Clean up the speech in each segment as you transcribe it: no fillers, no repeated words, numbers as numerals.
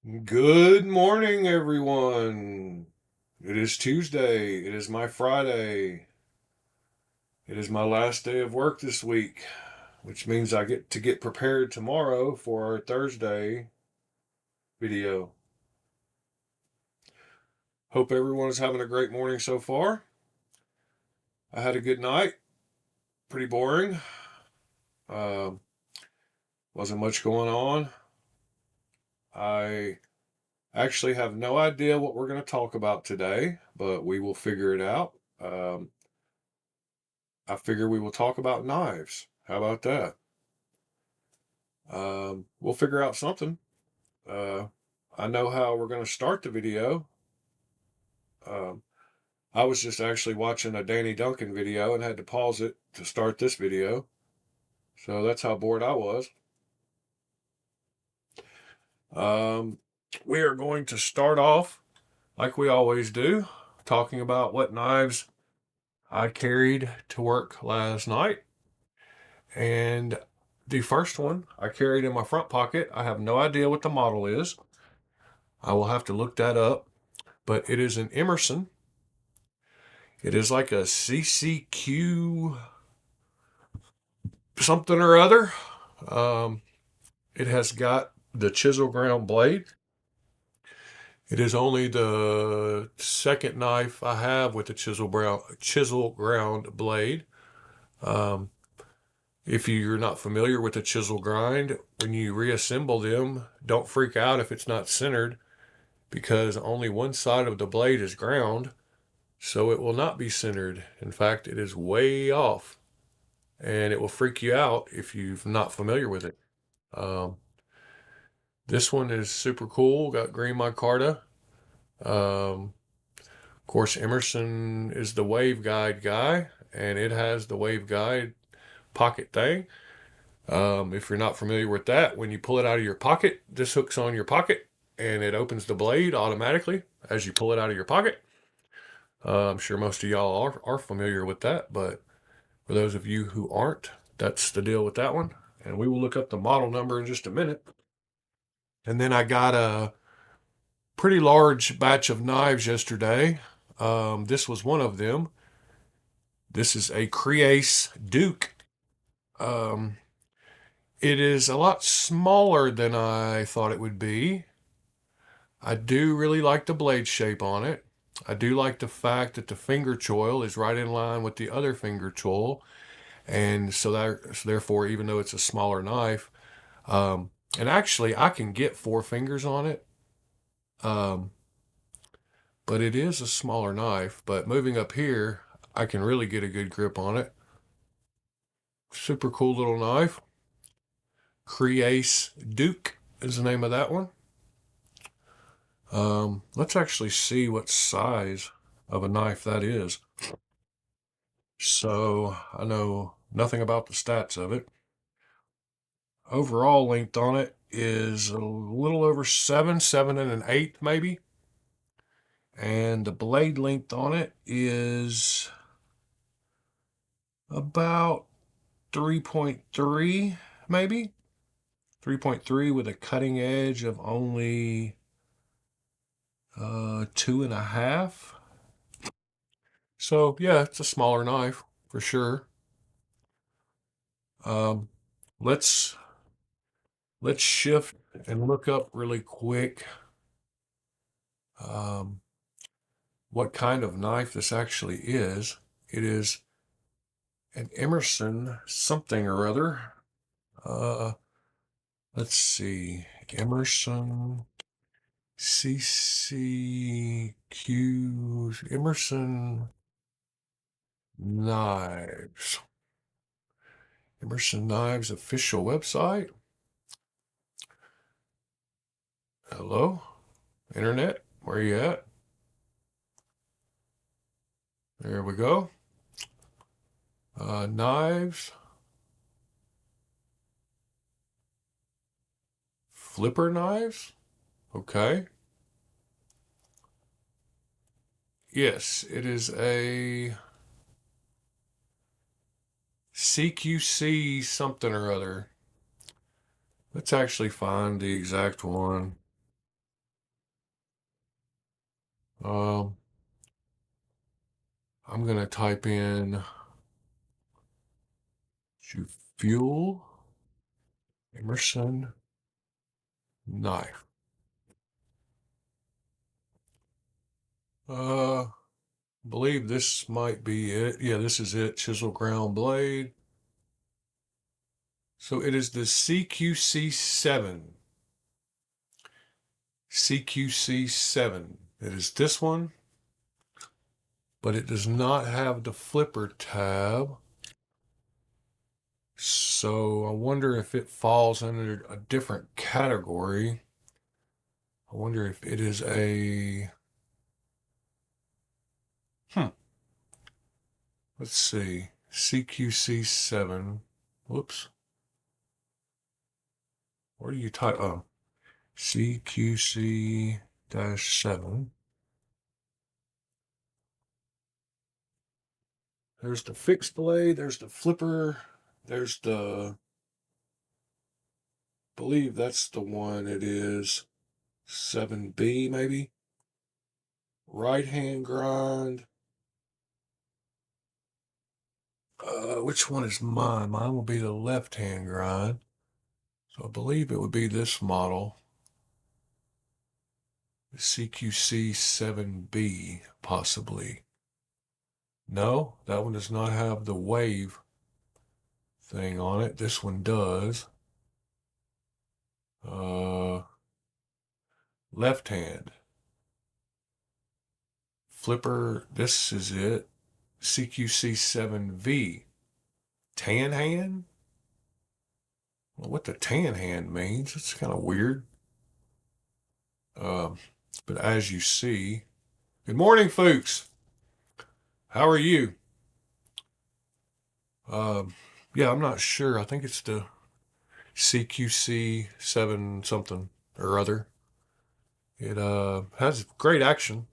Good morning, everyone. It is Tuesday. It is my Friday. It is my last day of work this week, which means I get to get prepared tomorrow for our Thursday video. Hope everyone is having a great morning so far. I had a good night. Pretty boring. Um, wasn't much going on. I actually have no idea what we're going to talk about today, but we will figure it out. I figure we will talk about knives. How about that? We'll figure out something. Uh, I know how we're going to start the video. Um, I was just actually watching a Danny Duncan video and had to pause it to start this video. So that's how bored I was. Um, we are going to start off, like we always do, talking about what knives I carried to work last night. And the first one I carried in my front pocket, I have no idea what the model is. I will have to look that up, but it is an Emerson. It is like a CCQ something or other. Um, it has got the chisel ground blade. It is only the second knife I have with the chisel ground blade. Um, if you're not familiar with the chisel grind, when you reassemble them, don't freak out if it's not centered because only one side of the blade is ground, so it will not be centered. In fact, it is way off, and it will freak you out if you're not familiar with it. Um, this one is super cool. Got green micarta. Of course, Emerson is the waveguide guy, and it has the waveguide pocket thing. If you're not familiar with that, when you pull it out of your pocket, this hooks on your pocket and it opens the blade automatically as you pull it out of your pocket. I'm sure most of y'all are familiar with that, but for those of you who aren't, that's the deal with that one. And we will look up the model number in just a minute. And then I got a pretty large batch of knives yesterday. This was one of them. This is a Crease Duke. Um, it is a lot smaller than I thought it would be. I do really like the blade shape on it. I do like the fact that the finger choil is right in line with the other finger choil. And so therefore, even though it's a smaller knife, and actually I can get four fingers on it. Um, but it is a smaller knife. But moving up here, I can really get a good grip on it. Super cool little knife. Crease Duke is the name of that one. Let's actually see what size of a knife that is. So I know nothing about the stats of it. Overall length on it is a little over 7 and an eighth maybe. And the blade length on it is about 3.3 maybe. 3.3 with a cutting edge of only 2.5. So yeah, it's a smaller knife for sure. Um, let's let's shift and look up really quick um, what kind of knife this actually is. It is an Emerson something or other. Uh, let's see, Emerson CCQ Emerson Knives. Emerson Knives official website. Hello, internet, where you at? There we go. Knives. Flipper knives? Okay. Yes, it is a CQC something or other. Let's actually find the exact one. Um, I'm going to type in fuel Emerson knife. Believe this might be it. Yeah, this is it. Chisel ground blade. So it is the CQC7. CQC7. It is this one, but it does not have the flipper tab. So I wonder if it falls under a different category. I wonder if it is a... Let's see. CQC7. Whoops. Where do you type? Oh, CQC-7. There's the fixed blade. There's the flipper. There's the... I believe that's the one it is. 7B, maybe? Right hand grind. Which one is mine? Mine will be the left hand grind. So I believe it would be this model. The CQC7B, possibly. No, that one does not have the wave thing on it. This one does. Left hand. Flipper, this is it. CQC7V. Tan hand? Well, what the tan hand means, it's kind of weird. But as you see, good morning, folks. How are you? Yeah, I'm not sure. I think it's the CQC7 something or other. It has great action.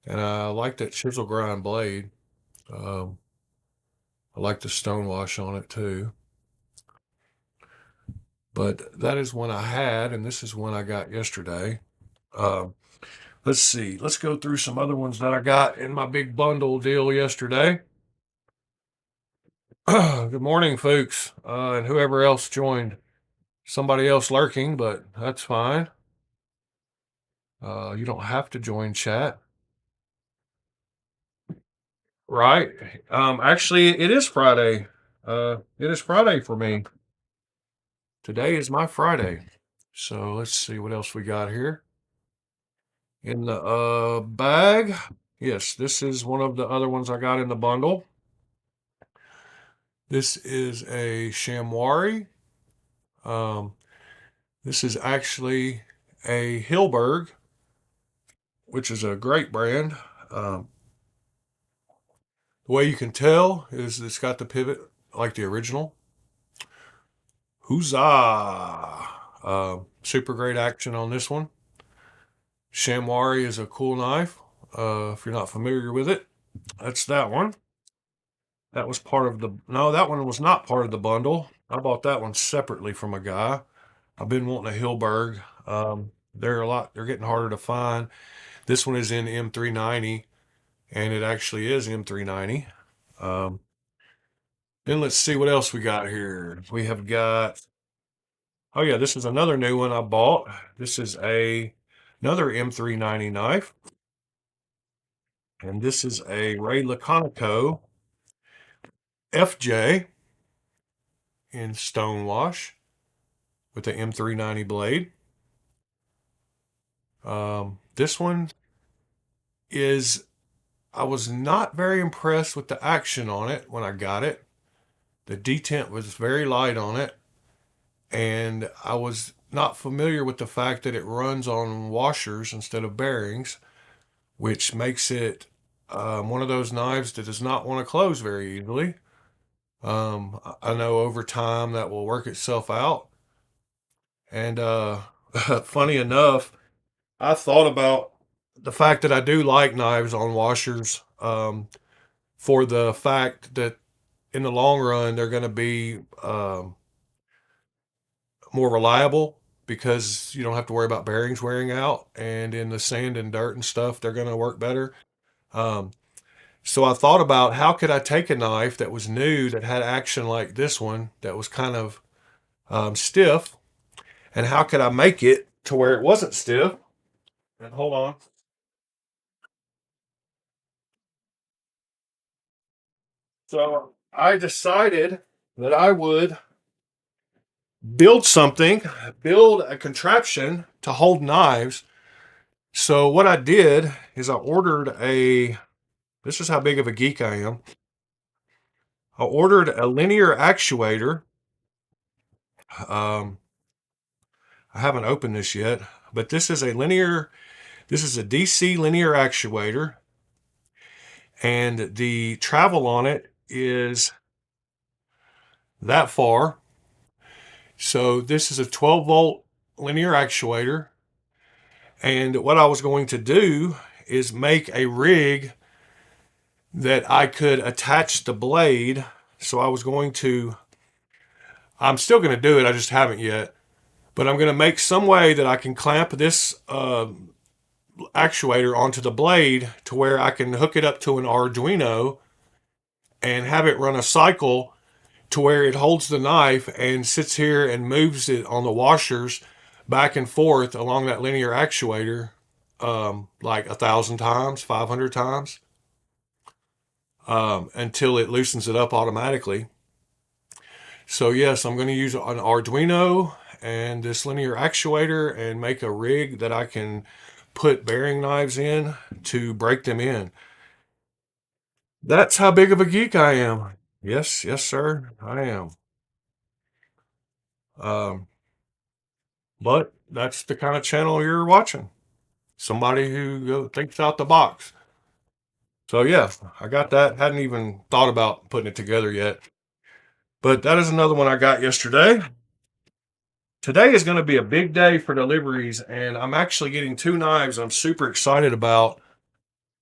And I like that chisel grind blade. I like the stone wash on it too. But that is one I had, and this is one I got yesterday. Let's see. Let's go through some other ones that I got in my big bundle deal yesterday. Good morning, folks, and whoever else joined. Somebody else lurking, but that's fine. You don't have to join chat. Right. Actually, it is Friday. It is Friday for me. Today is my Friday. So let's see what else we got here. In the bag. Yes, this is one of the other ones I got in the bundle. This is a chamois. This is actually a Hilberg, which is a great brand. The way you can tell is it's got the pivot like the original. Huzzah! Super great action on this one. Chamois is a cool knife. If you're not familiar with it, that's that one. That was part of the... No, that one was not part of the bundle. I bought that one separately from a guy. I've been wanting a Hilberg. They're getting harder to find. This one is in M390, and it actually is M390. Then let's see what else we got here. We have got... Oh yeah, this is another new one I bought. This is another M390 knife. And this is a Ray Laconico FJ in stonewash with the M390 blade. This one is... I was not very impressed with the action on it when I got it. The detent was very light on it. And I was not familiar with the fact that it runs on washers instead of bearings, which makes it one of those knives that does not want to close very easily. I know over time that will work itself out. And funny enough, I thought about the fact that I do like knives on washers for the fact that in the long run they're going to be more reliable. because you don't have to worry about bearings wearing out, and in the sand and dirt and stuff, they're going to work better. Um, so I thought about how could I take a knife that was new, that had action like this one, that was kind of stiff, and how could I make it to where it wasn't stiff? And hold on. So I decided that I would build something, build a contraption to hold knives. So what I did is I ordered a, this is how big of a geek I am. I ordered a linear actuator. Um, I haven't opened this yet, but this is a DC linear actuator, and the travel on it is that far. So this is a 12-volt linear actuator. And what I was going to do is make a rig that I could attach the blade. So I'm still going to do it. I just haven't yet. But I'm going to make some way that I can clamp this actuator onto the blade to where I can hook it up to an Arduino and have it run a cycle to where it holds the knife and sits here and moves it on the washers back and forth along that linear actuator, like 1,000 times, 500 times, until it loosens it up automatically. So yes, I'm going to use an Arduino and this linear actuator and make a rig that I can put bearing knives in to break them in. That's how big of a geek I am. Yes, yes, sir, I am. Um, but that's the kind of channel you're watching. Somebody who thinks out the box. So yeah, I got that. Hadn't even thought about putting it together yet. But that is another one I got yesterday. Today is going to be a big day for deliveries, and I'm actually getting two knives I'm super excited about.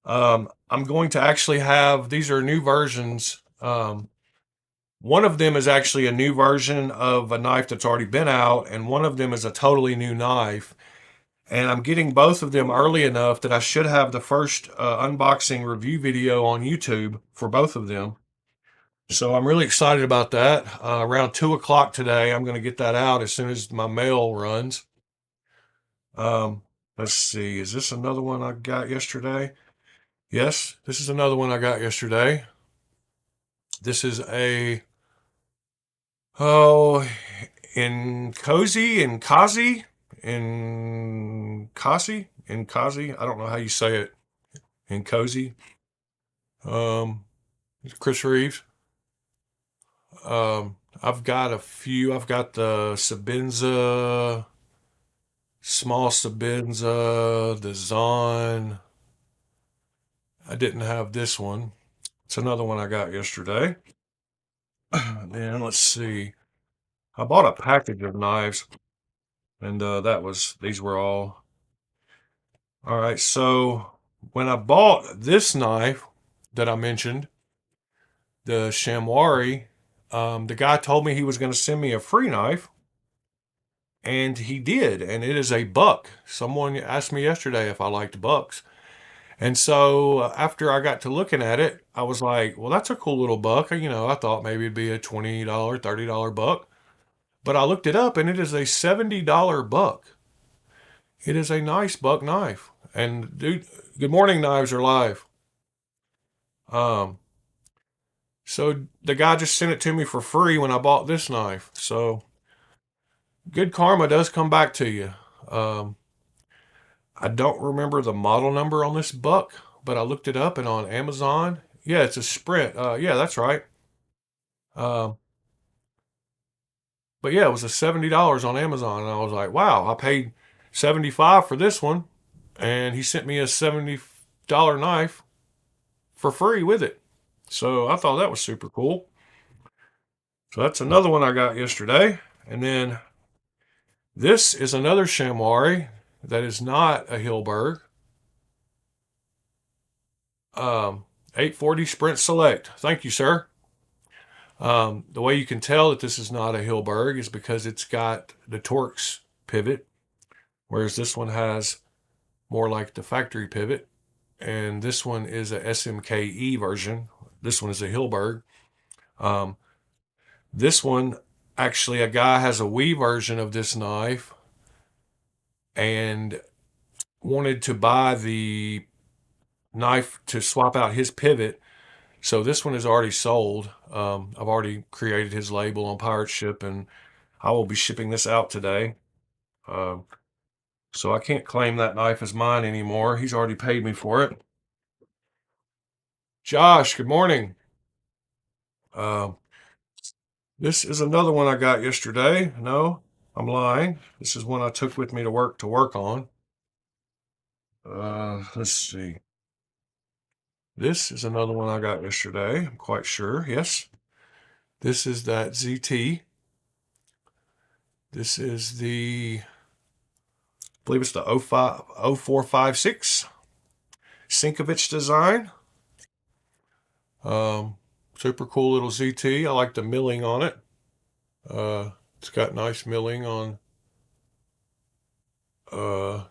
I'm going to actually have, these are new versions. One of them is actually a new version of a knife that's already been out, and one of them is a totally new knife. And I'm getting both of them early enough that I should have the first unboxing review video on YouTube for both of them. So I'm really excited about that. Around 2 o'clock today, I'm going to get that out as soon as my mail runs. Let's see, is this another one I got yesterday? Yes, this is another one I got yesterday. This is a, oh, in Cozy, in Kazi, in Kasi, in Kazi. I don't know how you say it. In Cozy. Chris Reeves. I've got a few. I've got the Sabenza, small Sabenza, the Zon. I didn't have this one. It's another one I got yesterday. Then let's see. I bought a package of knives, and these were all. All right, so when I bought this knife that I mentioned, the Shamwari, the guy told me he was going to send me a free knife, and he did, and it is a buck. Someone asked me yesterday if I liked bucks. And so after I got to looking at it, I was like, well, that's a cool little buck. I thought maybe it'd be a $20, $30 buck. But I looked it up, and it is a $70 buck. It is a nice buck knife. And dude, Good Morning Knives are live. Um, so the guy just sent it to me for free when I bought this knife. So good karma does come back to you. I don't remember the model number on this buck, but I looked it up, and on Amazon, yeah, it's a Sprint. Yeah, that's right. Um, but yeah, it was a $70 on Amazon, and I was like, wow, I paid 75 for this one, and he sent me a $70 knife for free with it. So I thought that was super cool. So that's another one I got yesterday. And then this is another Shamwari that is not a Hilberg. 840 Sprint Select. Thank you, sir. The way you can tell that this is not a Hilberg is because it's got the Torx pivot, whereas this one has more like the factory pivot. And this one is a SMKE version. This one is a Hilberg. Um, this one, actually, a guy has a Wii version of this knife and wanted to buy the knife to swap out his pivot. So this one is already sold. I've already created his label on Pirate Ship, and I will be shipping this out today. So I can't claim that knife as mine anymore. He's already paid me for it. Josh, good morning. Um, this is another one I got yesterday. No, I'm lying. This is one I took with me to work on. Let's see. This is another one I got yesterday. I'm quite sure. Yes. This is that ZT. This is I believe it's the 0456 Sinkovich design. Super cool little ZT. I like the milling on it. It's got nice milling on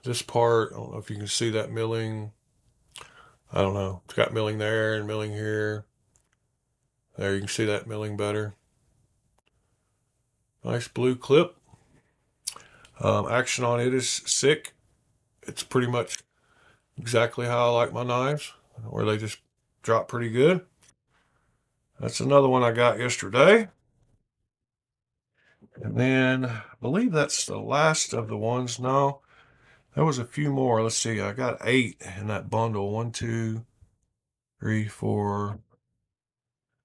this part. I don't know if you can see that milling. I don't know. It's got milling there and milling here. There, you can see that milling better. Nice blue clip. Action on it is sick. It's pretty much exactly how I like my knives, where they just drop pretty good. That's another one I got yesterday. And then I believe that's the last of the ones. No, there was a few more. Let's see. I got 8 in that bundle. 1, 2, 3, 4.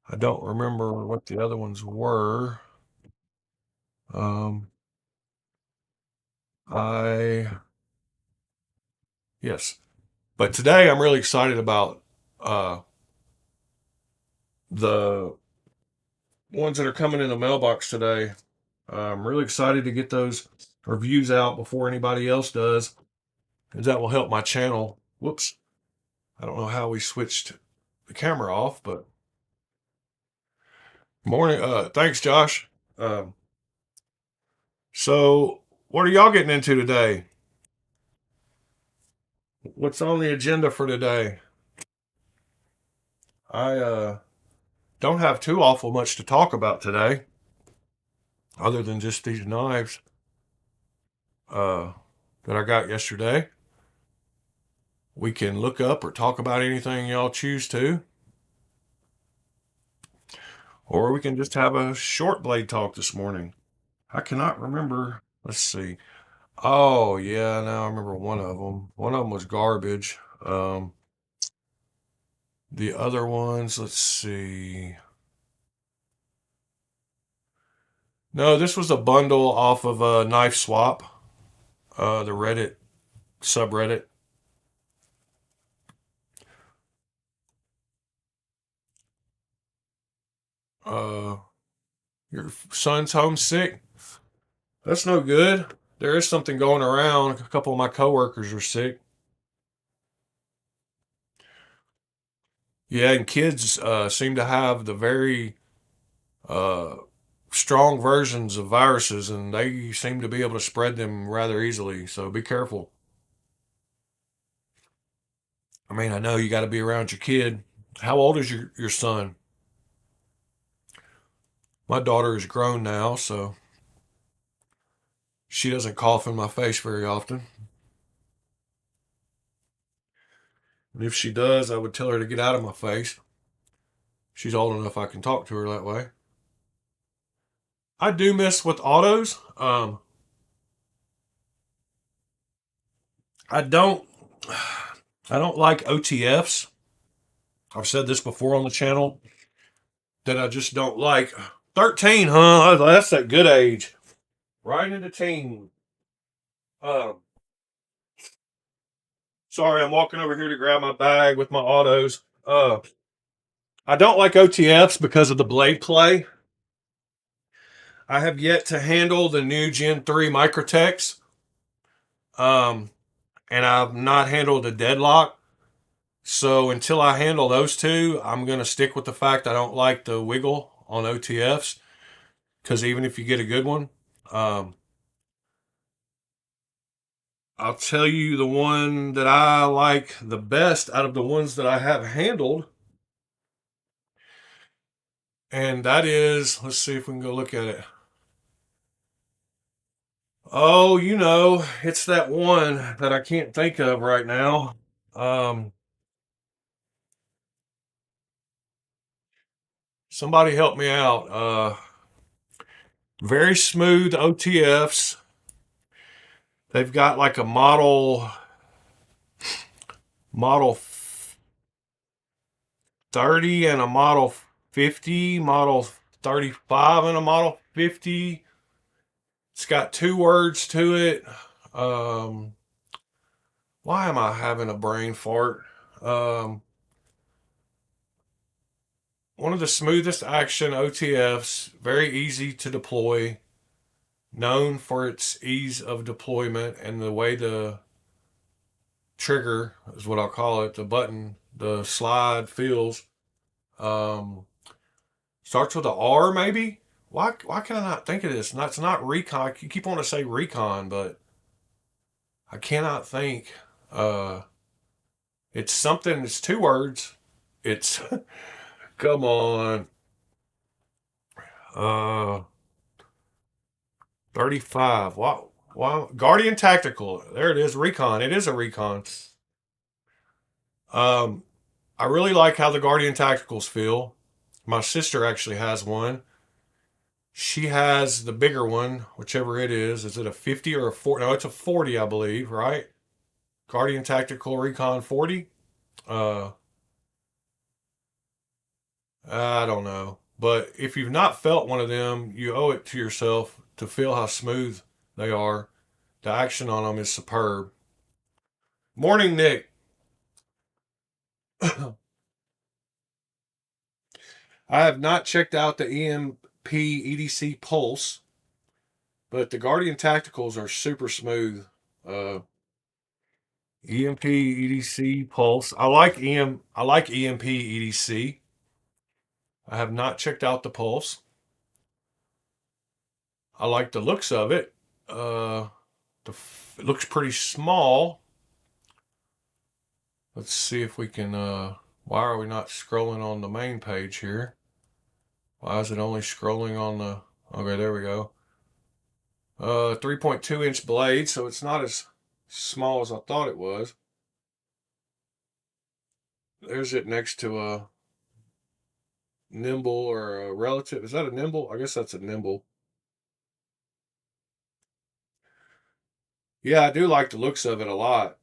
I don't remember what the other ones were. Um, yes. But today I'm really excited about the ones that are coming in the mailbox today. I'm really excited to get those reviews out before anybody else does, because that will help my channel. Whoops. I don't know how we switched the camera off, but morning. Thanks, Josh. So what are y'all getting into today? What's on the agenda for today? I don't have too awful much to talk about today, other than just these knives uh, that I got yesterday. We can look up or talk about anything y'all choose to, or we can just have a short blade talk this morning. I cannot remember. Let's see. Oh yeah, now I remember one of them. One of them was garbage. The other ones, let's see. No, this was a bundle off of a Knife Swap, the Reddit subreddit. Uh, your son's homesick? That's no good. There is something going around. A couple of my coworkers are sick. Yeah, and kids seem to have the very uh, strong versions of viruses, and they seem to be able to spread them rather easily. So be careful. I mean, I know you got to be around your kid. How old is your son? My daughter is grown now, so she doesn't cough in my face very often. And if she does, I would tell her to get out of my face. She's old enough I can talk to her that way. I do mess with autos. I don't I don't like OTFs. I've said this before on the channel that I just don't like. 13, huh? That's that good age. Right into teen. Um, Sorry, I'm walking over here to grab my bag with my autos. I don't like OTFs because of the blade play. I have yet to handle the new Gen 3 Microtechs. And I've not handled the deadlock. So until I handle those two, I'm going to stick with the fact I don't like the wiggle on OTFs. Because even if you get a good one, um, I'll tell you the one that I like the best out of the ones that I have handled, and that is, let's see if we can go look at it. Oh, it's that one that I can't think of right now. Um, Somebody help me out. Very smooth OTFs. They've got like a model 30 and a model 50, model 35 and a model 50. It's got two words to it. Um, why am I having a brain fart? Um, One of the smoothest action OTFs, very easy to deploy, known for its ease of deployment and the way the trigger is what I'll call it, the button, the slide feels. Um, Starts with a R, maybe. Why can I not think of this? It's not recon. You keep wanting to say recon, but I cannot think. Uh, it's something. It's two words. It's come on. Uh, 35. Wow. Wow. Guardian Tactical. There it is. Recon. It is a recon. Um, I really like how the Guardian Tacticals feel. My sister actually has one. She has the bigger one, whichever it is. Is it a 50 or a 40? No, it's a 40, I believe, right? Guardian Tactical Recon 40. Uh, I don't know. But if you've not felt one of them, you owe it to yourself to feel how smooth they are. The action on them is superb. Morning, Nick. I have not checked out the EMP EDC Pulse, but the Guardian Tacticals are super smooth. Uh, EMP EDC Pulse. I like EMP EDC. I have not checked out the Pulse. I like the looks of it. Uh, it looks pretty small. Let's see if we can. Why are we not scrolling on the main page here? Why is it only scrolling on the? Okay, there we go. 3.2-inch blade, so it's not as small as I thought it was. There's it next to a nimble or a relative. Is that a nimble? I guess that's a nimble. Yeah, I do like the looks of it a lot.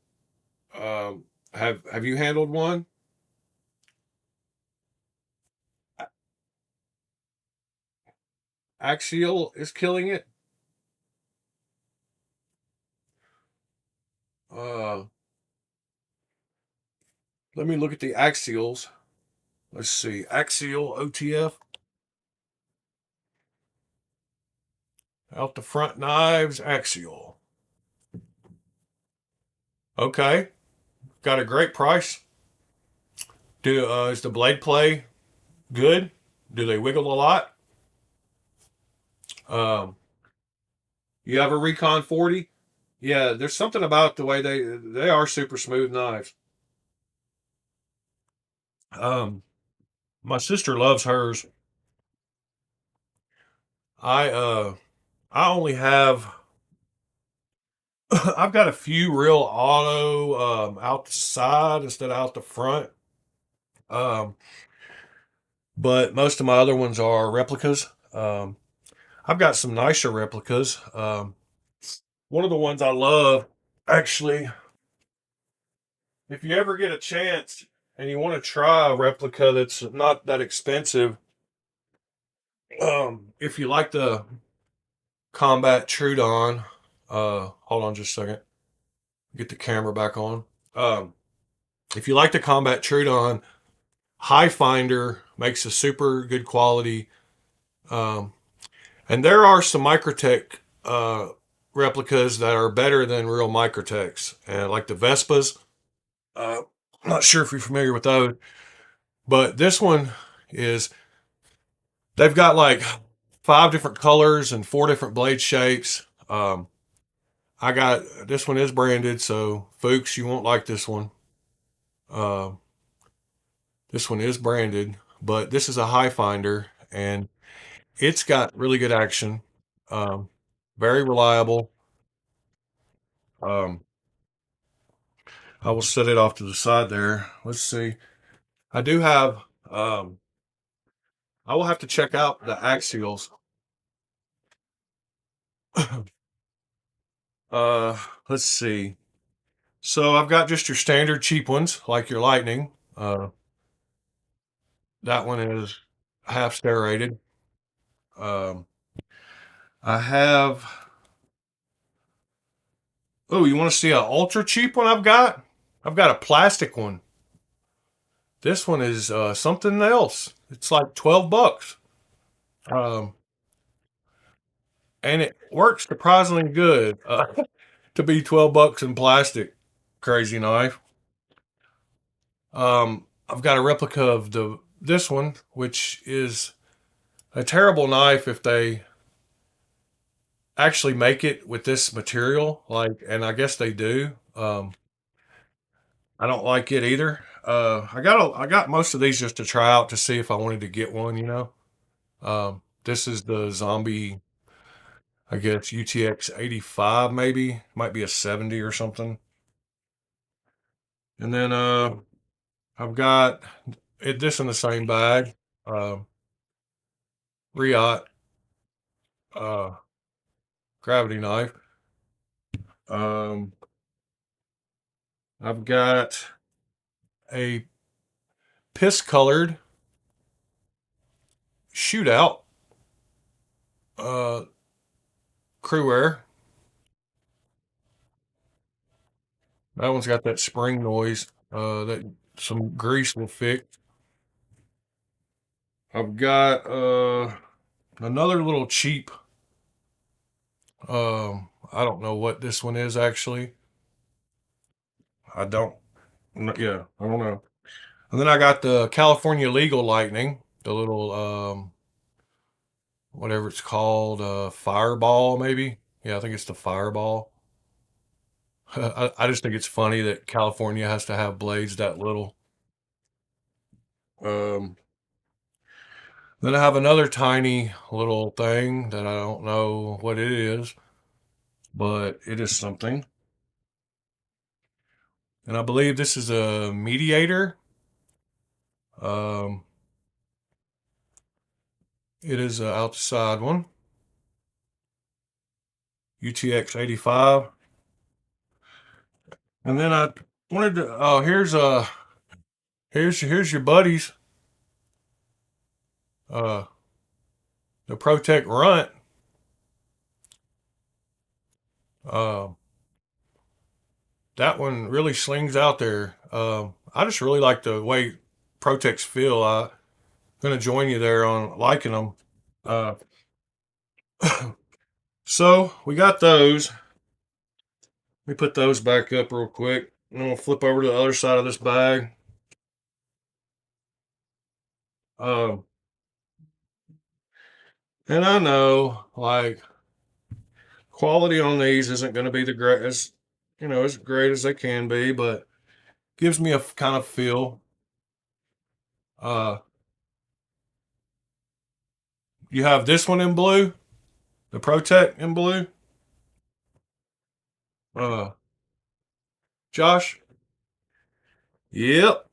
Have you handled one? Axial is killing it. Uh, Let me look at the axials. Let's see, axial OTF out the front knives axial. Okay, got a great price. Is the blade play good? Do they wiggle a lot? Um, you have a Recon 40? Yeah, there's something about the way they are super smooth knives. Um, my sister loves hers. I uh I only have I've got a few real auto out the side instead of out the front. Um, but most of my other ones are replicas. I've got some nicer replicas. One of the ones I love, actually, if you ever get a chance and you want to try a replica that's not that expensive, if you like the Combat Trudon, hold on just a second, get the camera back on. Um, if you like the Combat Trudon, High Finder makes a super good quality. Um, and there are some Microtech replicas that are better than real Microtechs, and like the Vespas. I'm not sure if you're familiar with those, but this one is. They've got like five different colors and four different blade shapes. I got this one is branded, so Fuchs, you won't like this one. Uh, this one is branded, but this is a high finder, and it's got really good action. Um, very reliable. Um, I will set it off to the side there. Let's see. I do have. Um, I will have to check out the axials. uh, let's see. So I've got just your standard cheap ones, like your Lightning. That one is half serrated. Um, I have. Oh, you want to see an ultra cheap one I've got? I've got a plastic one. This one is something else. It's like $12. Um, and it works surprisingly good to be $12 in plastic. Crazy knife. I've got a replica of this one, which is a terrible knife if they actually make it with this material. Like, and I guess they do. I don't like it either. I got most of these just to try out to see if I wanted to get one. This is the zombie. I guess UTX 85 maybe might be a 70 or something. And then I've got this in the same bag. Um, Riot uh, gravity knife. Um, I've got a piss colored shootout uh, crew air. That one's got that spring noise that some grease will fix. I've got another little cheap. I don't know what this one is actually. I don't. Yeah, I don't know. And then I got the California Legal Lightning, the little whatever it's called, Fireball maybe. Yeah, I think it's the Fireball. I just think it's funny that California has to have blades that little. Um, then I have another tiny little thing that I don't know what it is, but it is something. And I believe this is a mediator. Um, it is an outside one, UTX 85. And then I wanted to. Oh, here's your buddies. Uh, the Protect Runt. Uh, that one really slings out there. I just really like the way Protects feel. I'm gonna join you there on liking them. Uh, so we got those. Let me put those back up real quick. And then we'll flip over to the other side of this bag. Um, and I know, like, quality on these isn't going to be the greatest, as great as they can be, but gives me a kind of feel. Uh, you have this one in blue, the Protect in blue. Uh, Josh, yep,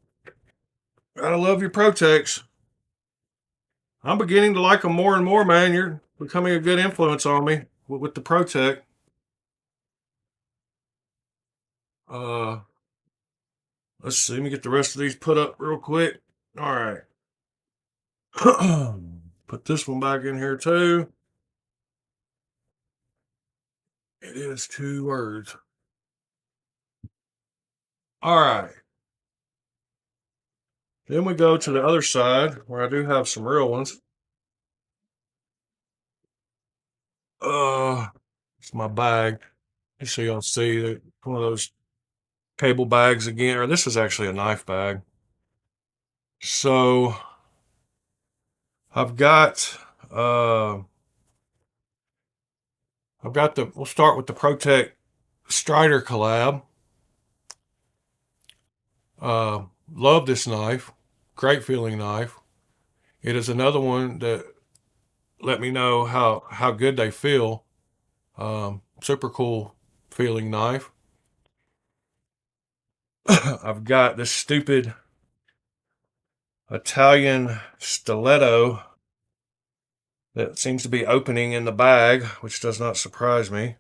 gotta love your Protects. I'm beginning to like them more and more, man. You're becoming a good influence on me with the Protect. Uh, let's see. Let me get the rest of these put up real quick. All right. Put this one back in here too. It is 2 words. All right. Then we go to the other side where I do have some real ones. It's my bag. So y'all see that one of those cable bags again, or this is actually a knife bag. So I've got uh I've got we'll start with the Protect Strider collab. Love this knife. Great feeling knife. It is another one that let me know how good they feel. Super cool feeling knife. I've got this stupid Italian stiletto that seems to be opening in the bag, which does not surprise me.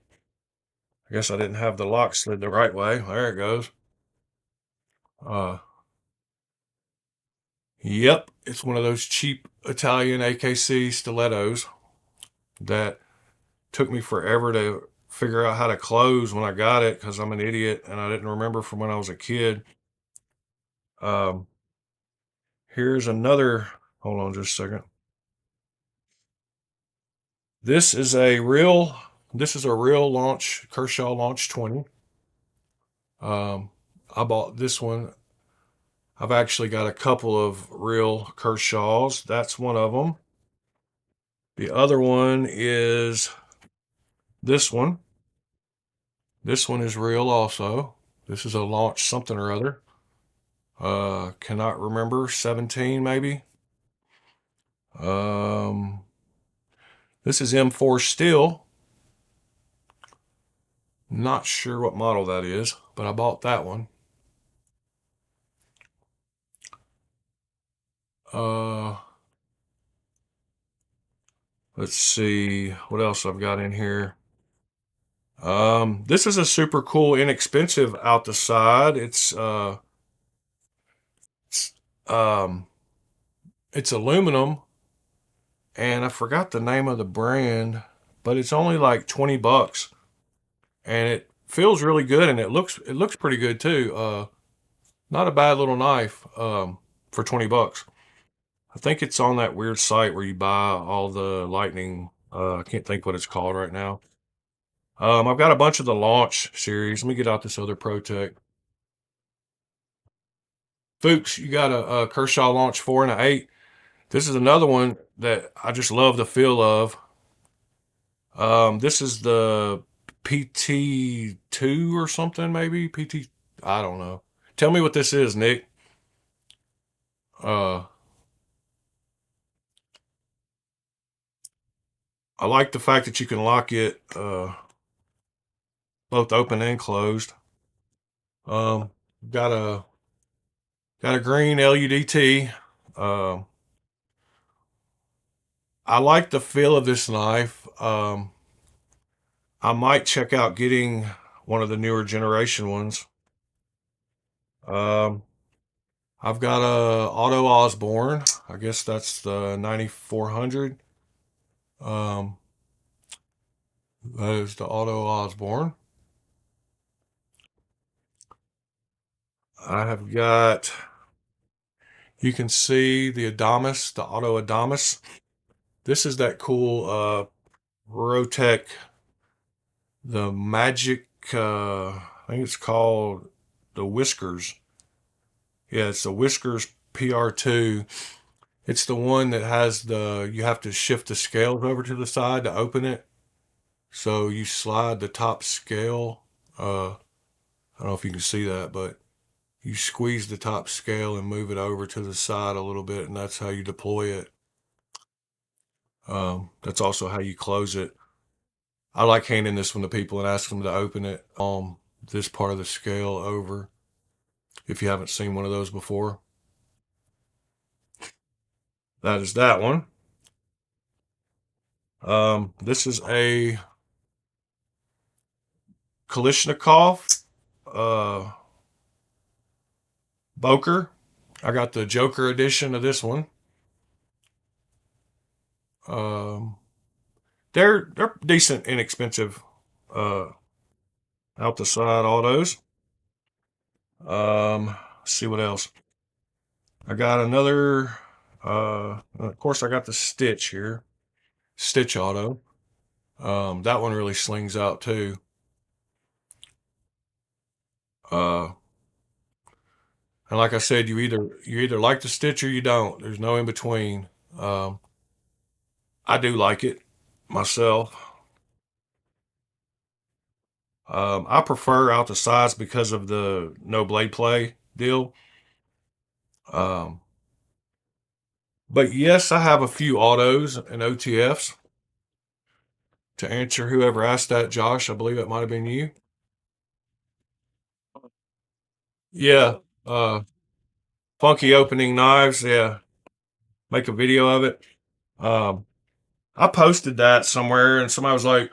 I guess I didn't have the lock slid the right way. There it goes. Uh, yep, it's one of those cheap Italian AKC stilettos that took me forever to figure out how to close when I got it because I'm an idiot and I didn't remember from when I was a kid. Um, here's another. Hold on just a second. This is a real. This is a real launch Kershaw Launch 20. I bought this one. I've actually got a couple of real Kershaws. That's one of them. The other one is this one. This one is real also. This is a launch something or other. Cannot remember. 17 maybe. Um, this is M4 steel. Not sure what model that is, but I bought that one. Uh, let's see what else I've got in here. This is a super cool, inexpensive out the side. It's um, it's aluminum, and I forgot the name of the brand, but it's only like $20, and it feels really good, and it looks pretty good too. Not a bad little knife for $20. I think it's on that weird site where you buy all the lightning. I can't think what it's called right now. I've got a bunch of the launch series. Let me get out this other ProTech. Fuchs, you got a Kershaw Launch 4 and a 8. This is another one that I just love the feel of. This is the PT2 or something, maybe? I don't know. Tell me what this is, Nick. Uh, I like the fact that you can lock it both open and closed. Um, got a got a green LUDT. Um, I like the feel of this knife. I might check out getting one of the newer generation ones. Um, I've got a Auto Osborne. I guess that's the 9400. Um, that is the Auto Osborne. I have got, you can see the Adamas, the Auto Adamas. This is that cool Rotec, the Magic, I think it's called the Whiskers. Yeah, it's the Whiskers PR2. It's the one that has you have to shift the scales over to the side to open it. So you slide the top scale. I don't know if you can see that, but you squeeze the top scale and move it over to the side a little bit, and that's how you deploy it. That's also how you close it. I like handing this one to people and asking them to open it. This part of the scale over. If you haven't seen one of those before, that is that one. This is a Kalishnikov Boker. I got the Joker edition of this one. Um, they're decent, inexpensive, uh, out the side autos. Let's see what else. I got another. Of course, I got the Stitch here, Stitch Auto. That one really slings out too. Uh, and like I said, you either like the Stitch or you don't. There's no in between. Um, I do like it myself. I prefer out the sides because of the no blade play deal. Um, but yes, I have a few autos and OTFs. To answer whoever asked that, Josh, I believe it might have been you. Yeah, funky opening knives. Yeah, make a video of it. Um, I posted that somewhere, and somebody was like,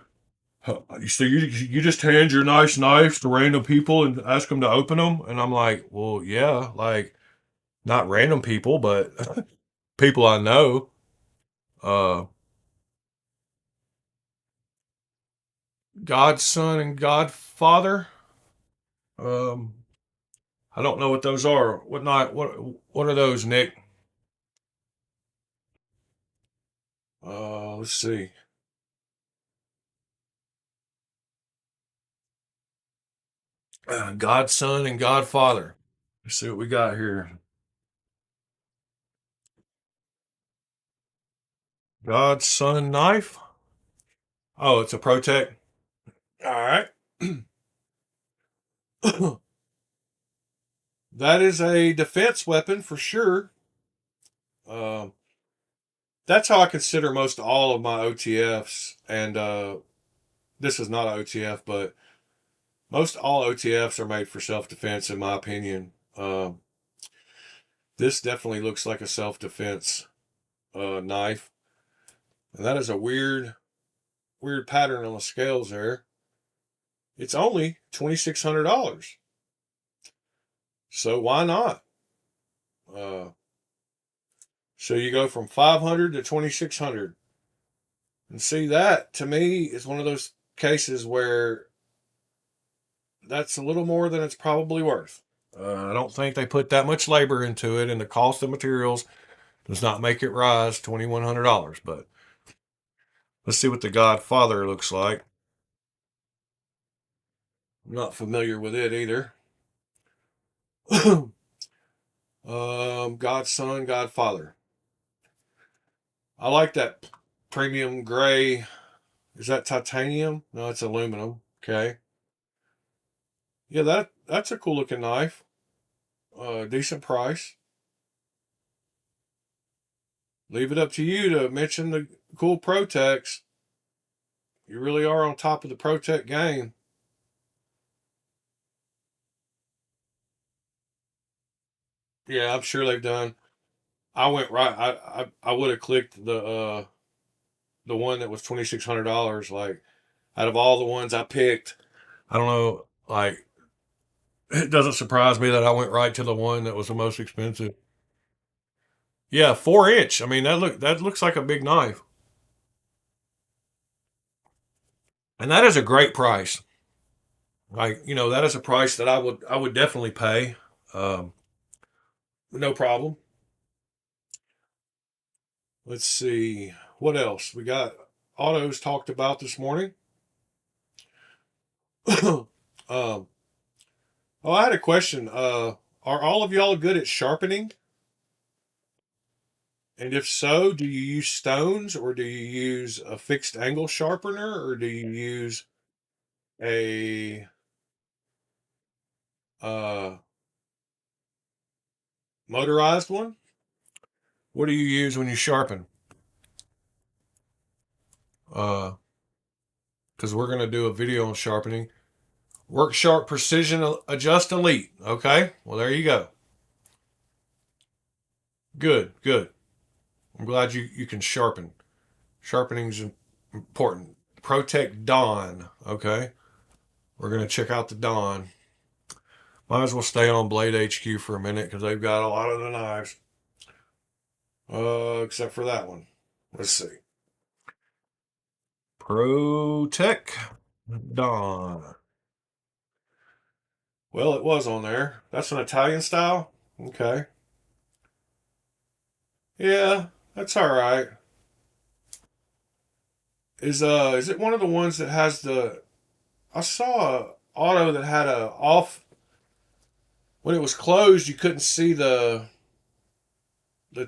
"Huh, so you just hand your nice knives to random people and ask them to open them?" And I'm like, "Well, yeah, like not random people, but people I know." Uh, Godson and Godfather. Um, I don't know what those are. What not? What are those, Nick? Let's see. Godson and Godfather. Let's see what we got here. Godson knife. Oh, it's a Protect. All right. That is a defense weapon for sure. Um, that's how I consider most all of my OTFs. And this is not an OTF, but most all OTFs are made for self defense, in my opinion. This definitely looks like a self defense knife, and that is a weird pattern on the scales there. It's only $2,600, so why not? Uh, so you go from 500 to 2,600, and see that to me is one of those cases where that's a little more than it's probably worth. I don't think they put that much labor into it, and the cost of materials does not make it rise $2,100. But let's see what the Godfather looks like. I'm not familiar with it either. Godson, Godfather. I like that premium gray. Is that titanium? No, it's aluminum. Okay. Yeah, that's a cool looking knife. Decent price. Leave it up to you to mention the cool Protects. You really are on top of the Protect game. Yeah, I'm sure they've done. I went right. I would have clicked the one that was $2,600. Like out of all the ones I picked, I don't know. Like it doesn't surprise me that I went right to the one that was the most expensive. Yeah, 4 inch. I mean that looks like a big knife, and that is a great price. Like that is a price that I would definitely pay. Um, no problem. Let's see what else we got. Autos talked about this morning. um, oh, I had a question. Are all of y'all good at sharpening? And if so, do you use stones or do you use a fixed angle sharpener or do you use a uh, motorized one? What do you use when you sharpen? Because we're going to do a video on sharpening. Work Sharp Precision Adjust Elite. Okay, well, there you go. Good, good. I'm glad you can sharpen. Sharpening's important. Protect Dawn. Okay, we're going to check out the Dawn. Might as well stay on Blade HQ for a minute because they've got a lot of the knives. Except for that one. Let's see. Protect Dawn. Well, it was on there. That's an Italian style? Okay. Yeah, that's all right. Is it one of the ones that has the I saw a auto that had a off when it was closed you couldn't see the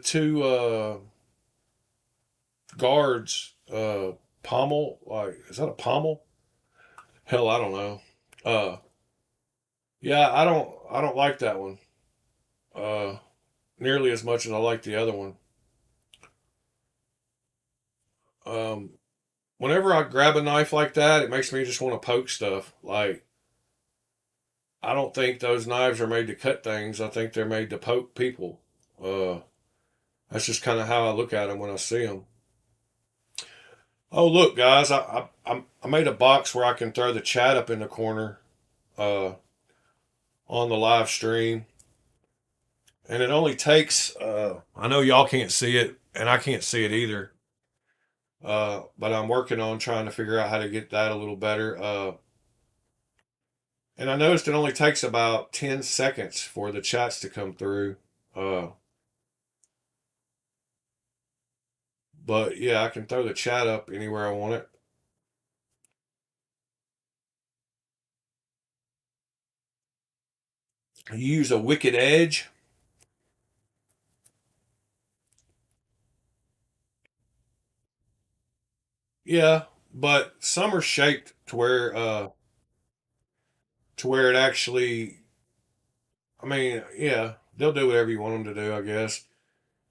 two guards pommel, like is that a pommel? Hell, I don't know. Uh, yeah, I don't like that one. Uh, nearly as much as I like the other one. Um, whenever I grab a knife like that, it makes me just want to poke stuff. Like, I don't think those knives are made to cut things. I think they're made to poke people. Uh, that's just kind of how I look at them when I see them. Oh, look, guys, I made a box where I can throw the chat up in the corner uh, on the live stream, and it only takes. I know y'all can't see it, and I can't see it either. But I'm working on trying to figure out how to get that a little better. And I noticed it only takes about 10 seconds for the chats to come through. Uh, but yeah, I can throw the chat up anywhere I want it. Use a wicked edge. Yeah, but some are shaped to where it actually. I mean, yeah, they'll do whatever you want them to do, I guess.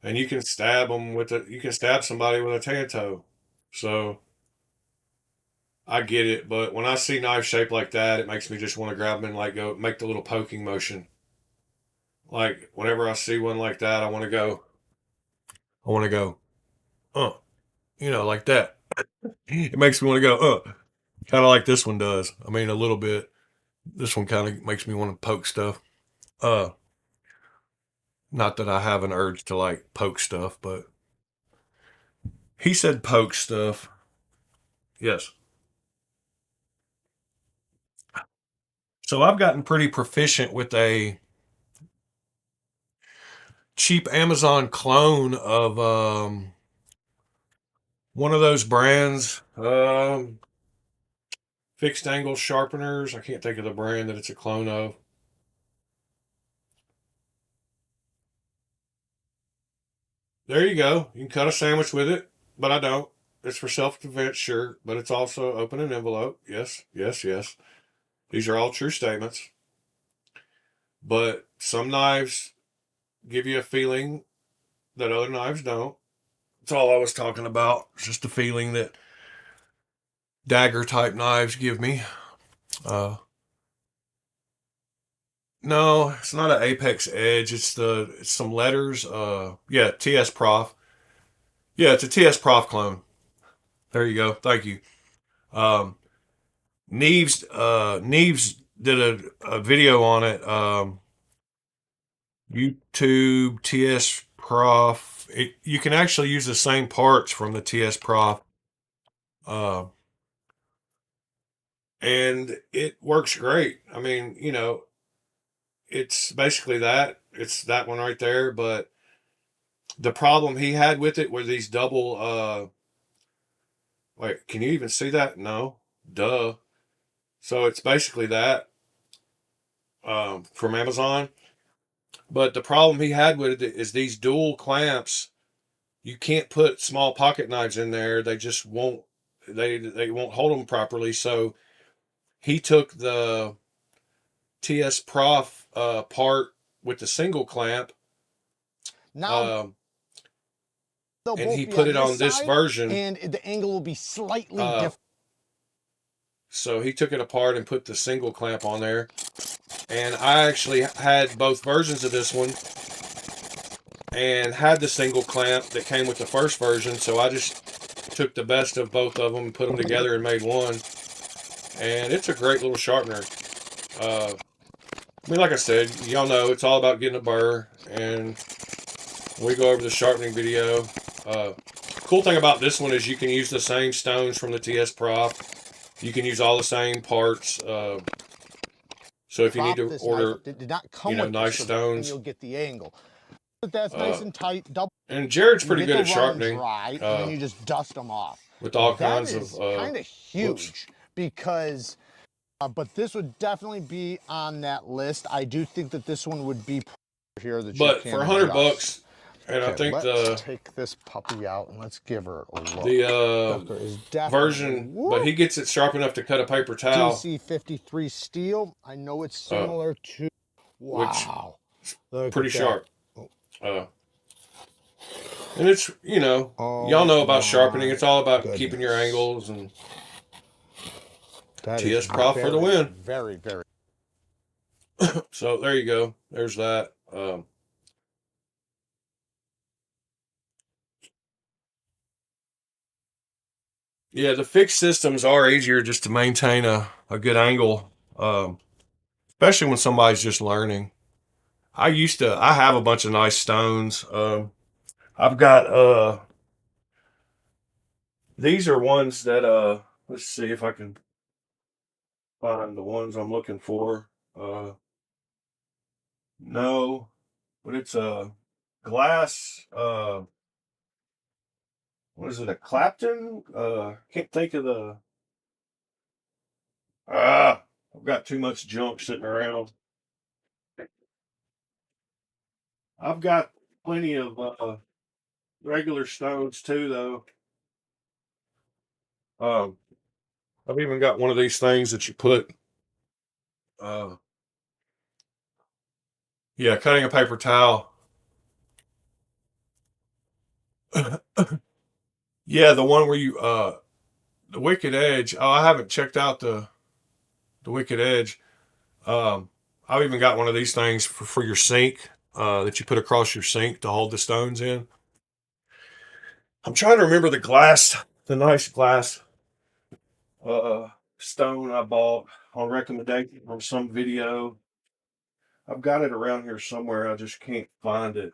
And you can stab them with a. You can stab somebody with a tanto. So I get it, but when I see knives shaped like that, it makes me just want to grab them and like go make the little poking motion. Like whenever I see one like that, I want to go. I want to go. Like that. It makes me want to go. Kind of like this one does. I mean, a little bit. This one kind of makes me want to poke stuff. Uh, not that I have an urge to like poke stuff, but he said poke stuff. Yes. So I've gotten pretty proficient with a cheap Amazon clone of one of those brands, fixed angle sharpeners. I can't think of the brand that it's a clone of. There you go. You can cut a sandwich with it, but I don't. It's for self defense, sure, but it's also open an envelope. Yes, yes, yes. These are all true statements. But some knives give you a feeling that other knives don't. That's all I was talking about. It's just a feeling that dagger type knives give me. Uh, no, it's not an Apex Edge. It's some letters. Yeah, TS Prof. Yeah, it's a TS Prof clone. There you go. Thank you. Um, Neves did a video on it. YouTube TS Prof. You can actually use the same parts from the TS Prof. Uh, and it works great. I mean, it's basically that. It's that one right there. But the problem he had with it were these double. Wait, can you even see that? No, duh. So it's basically that from Amazon. But the problem he had with it is these dual clamps. You can't put small pocket knives in there. They just won't. They won't hold them properly. So he took the TS Prof part with the single clamp. Now Um, they'll and both he be put on it this on this side, version. and the angle will be slightly Uh, different. so he took it apart and put the single clamp on there. And I actually had both versions of this one and had the single clamp that came with the first version. So I just took the best of both of them and put them together and made one. And it's a great little sharpener. I mean, like I said, y'all know it's all about getting a burr. And when we go over the sharpening video, cool thing about this one is you can use the same stones from the TS Prof. You can use all the same parts. So if you need to This order, knife did not come with nice this, so then stones, you'll get the angle. But that's nice and tight. Double. and Jared's You pretty get good the at run sharpening dry, and then you just dust them off. with all That kinds of. is kind of Whoops. huge because. But this would definitely be on that list. I do think that this one would be here that you But can for $100, adjust. And I Okay, think let's take this puppy out and let's give her a look. the Sucker is definitely, version, but he gets it sharp enough to cut a paper towel, DC-53 steel. I know it's similar to, which wow, look pretty at that. sharp. Uh, and it's, y'all Oh know about sharpening. my It's all about keeping your goodness. angles, and That is TS Prof for the very, win. very, very. So there you go. There's that. Yeah, the fixed systems are easier just to maintain a good angle, especially when somebody's just learning. I have a bunch of nice stones. I've got, these are ones that, let's see if I can find the ones I'm looking for. No, but it's a glass, what is it, a Clapton? Can't think of I've got too much junk sitting around. I've got plenty of regular stones too, though. Um, I've even got one of these things that you put, uh, yeah, cutting a paper towel. Yeah, the one where you, the Wicked Edge. Oh, I haven't checked out the Wicked Edge. Um, I've even got one of these things for your sink, that you put across your sink to hold the stones in. I'm trying to remember the nice glass, uh, stone I bought on recommendation from some video. I've got it around here somewhere. I just can't find it.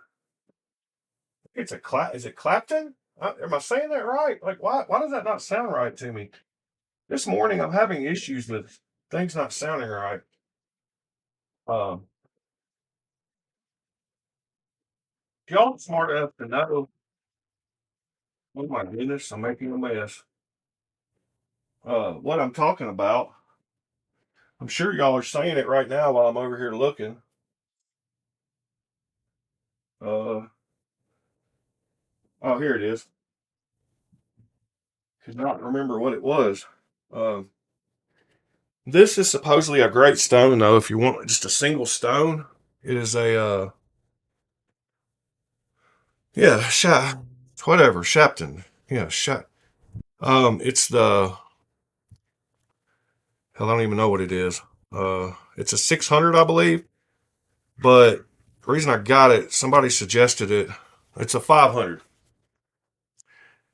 Is it Clapton? Am I saying that right? Like, why does that not sound right to me? This morning I'm having issues with things not sounding right. Um, y'all smart enough to know. Oh my goodness, I'm making a mess. What I'm talking about. I'm sure y'all are saying it right now while I'm over here looking. Uh, oh, here it is. Could not remember what it was. Um, this is supposedly a great stone, though. If you want just a single stone, it is a yeah, whatever, Shapton. Yeah, it's the hell. I don't even know what it is. It's a 600, I believe. But the reason I got it, somebody suggested it. It's a 500.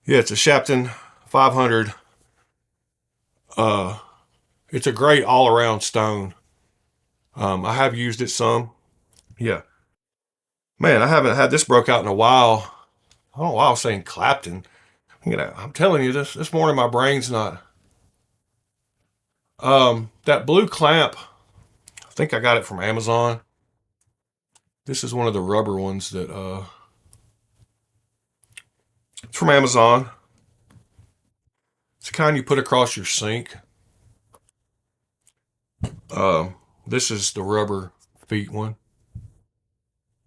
Yeah, it's a Shapton 500. Uh, it's a great all around stone. I have used it some. Yeah, man, I haven't had this broke out in a while. I don't know why I was saying Clapton. I'm telling you, this morning my brain's not. That blue clamp, I think I got it from Amazon. This is one of the rubber ones that it's from Amazon. It's the kind you put across your sink. This is the rubber feet one.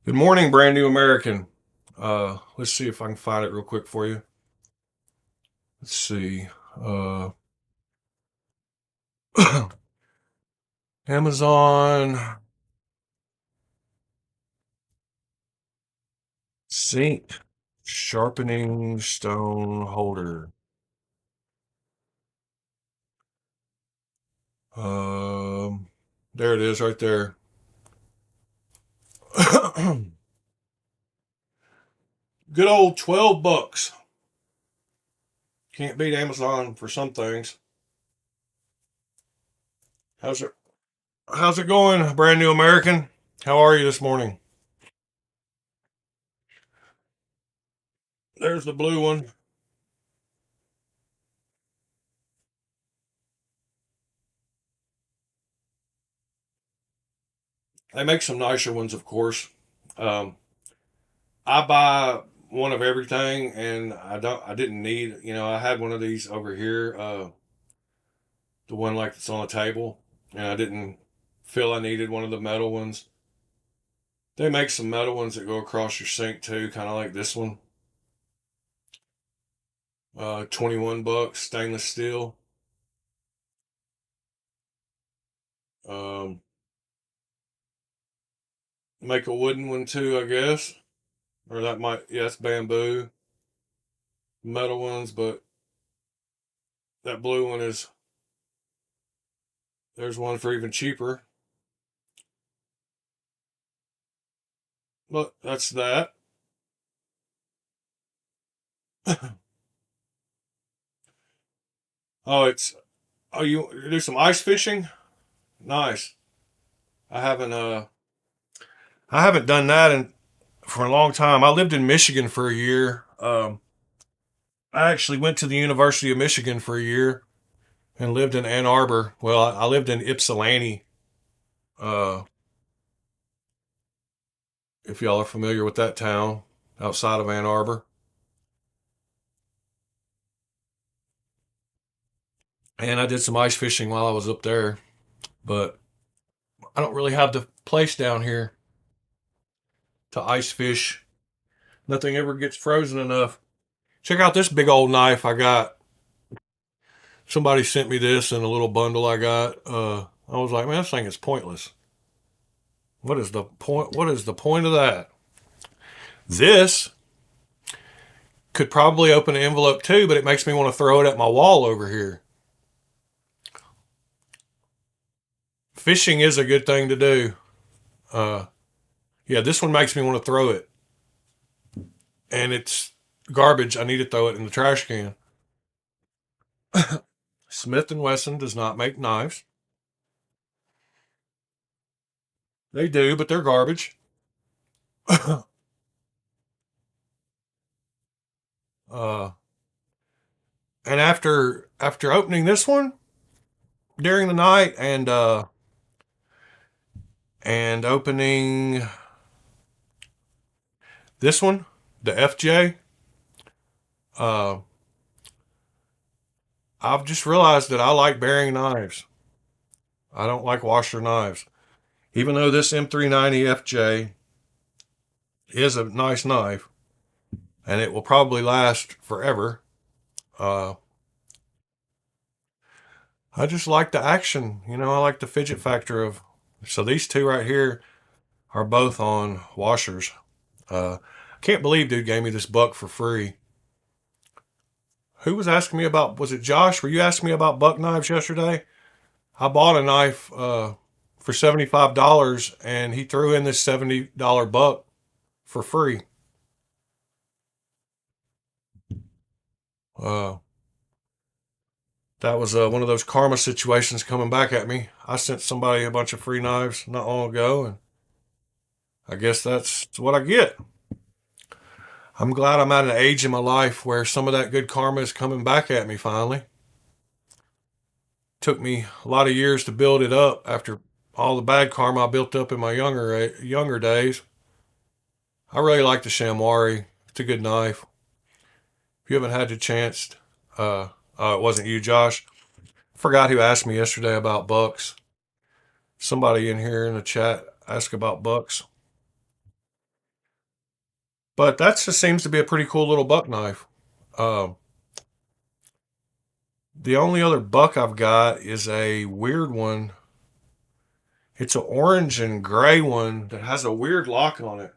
Good morning, brand new American. Let's see if I can find it real quick for you. Let's see. Uh, Amazon sink sharpening stone holder. Um, there it is, right there. Good old $12. Can't beat Amazon for some things. How's it? How's it going, brand new American? How are you this morning? There's the blue one. They make some nicer ones, of course. Um, I buy one of everything, and I didn't need. I had one of these over here, the one like that's on the table, and I didn't feel I needed one of the metal ones. They make some metal ones that go across your sink too, kind of like this one. 21 bucks, stainless steel. Um, make a wooden one too, I guess. Or that might, yeah, it's bamboo. Metal ones, but that blue one is, there's one for even cheaper. But that's that. Oh, you do some ice fishing? Nice. I haven't, uh, I haven't done that for a long time. I lived in Michigan for a year. I actually went to the University of Michigan for a year and lived in Ann Arbor. Well, I lived in Ypsilanti. Uh, if y'all are familiar with that town outside of Ann Arbor. And I did some ice fishing while I was up there, but I don't really have the place down here to ice fish. Nothing ever gets frozen enough. Check out this big old knife I got. Somebody sent me this in a little bundle I got. I was like, man, this thing is pointless. What is the point? What is the point of that? This could probably open an envelope too, but it makes me want to throw it at my wall over here. Fishing is a good thing to do. Uh, yeah, this one makes me want to throw it. And it's garbage. I need to throw it in the trash can. Smith and Wesson does not make knives. They do, but they're garbage. uh, and after opening this one during the night and opening this one, the FJ, uh, I've just realized that I like bearing knives. I don't like washer knives. Even though this M390 FJ is a nice knife and it will probably last forever, uh, I just like the action. I like the fidget factor of. So these two right here are both on washers. I can't believe dude gave me this buck for free. Who was asking me about? Was it Josh? Were you asking me about buck knives yesterday? I bought a knife for $75, and he threw in this $70 buck for free. Uh, that was one of those karma situations coming back at me. I sent somebody a bunch of free knives not long ago, and I guess that's what I get. I'm glad I'm at an age in my life where some of that good karma is coming back at me finally. Took me a lot of years to build it up after all the bad karma I built up in my younger days. I really like the Shamwari. It's a good knife. If you haven't had the chance, it wasn't you, Josh. I forgot who asked me yesterday about bucks. Somebody in here in the chat asked about bucks. But that just seems to be a pretty cool little buck knife. Um, the only other buck I've got is a weird one. It's an orange and gray one that has a weird lock on it.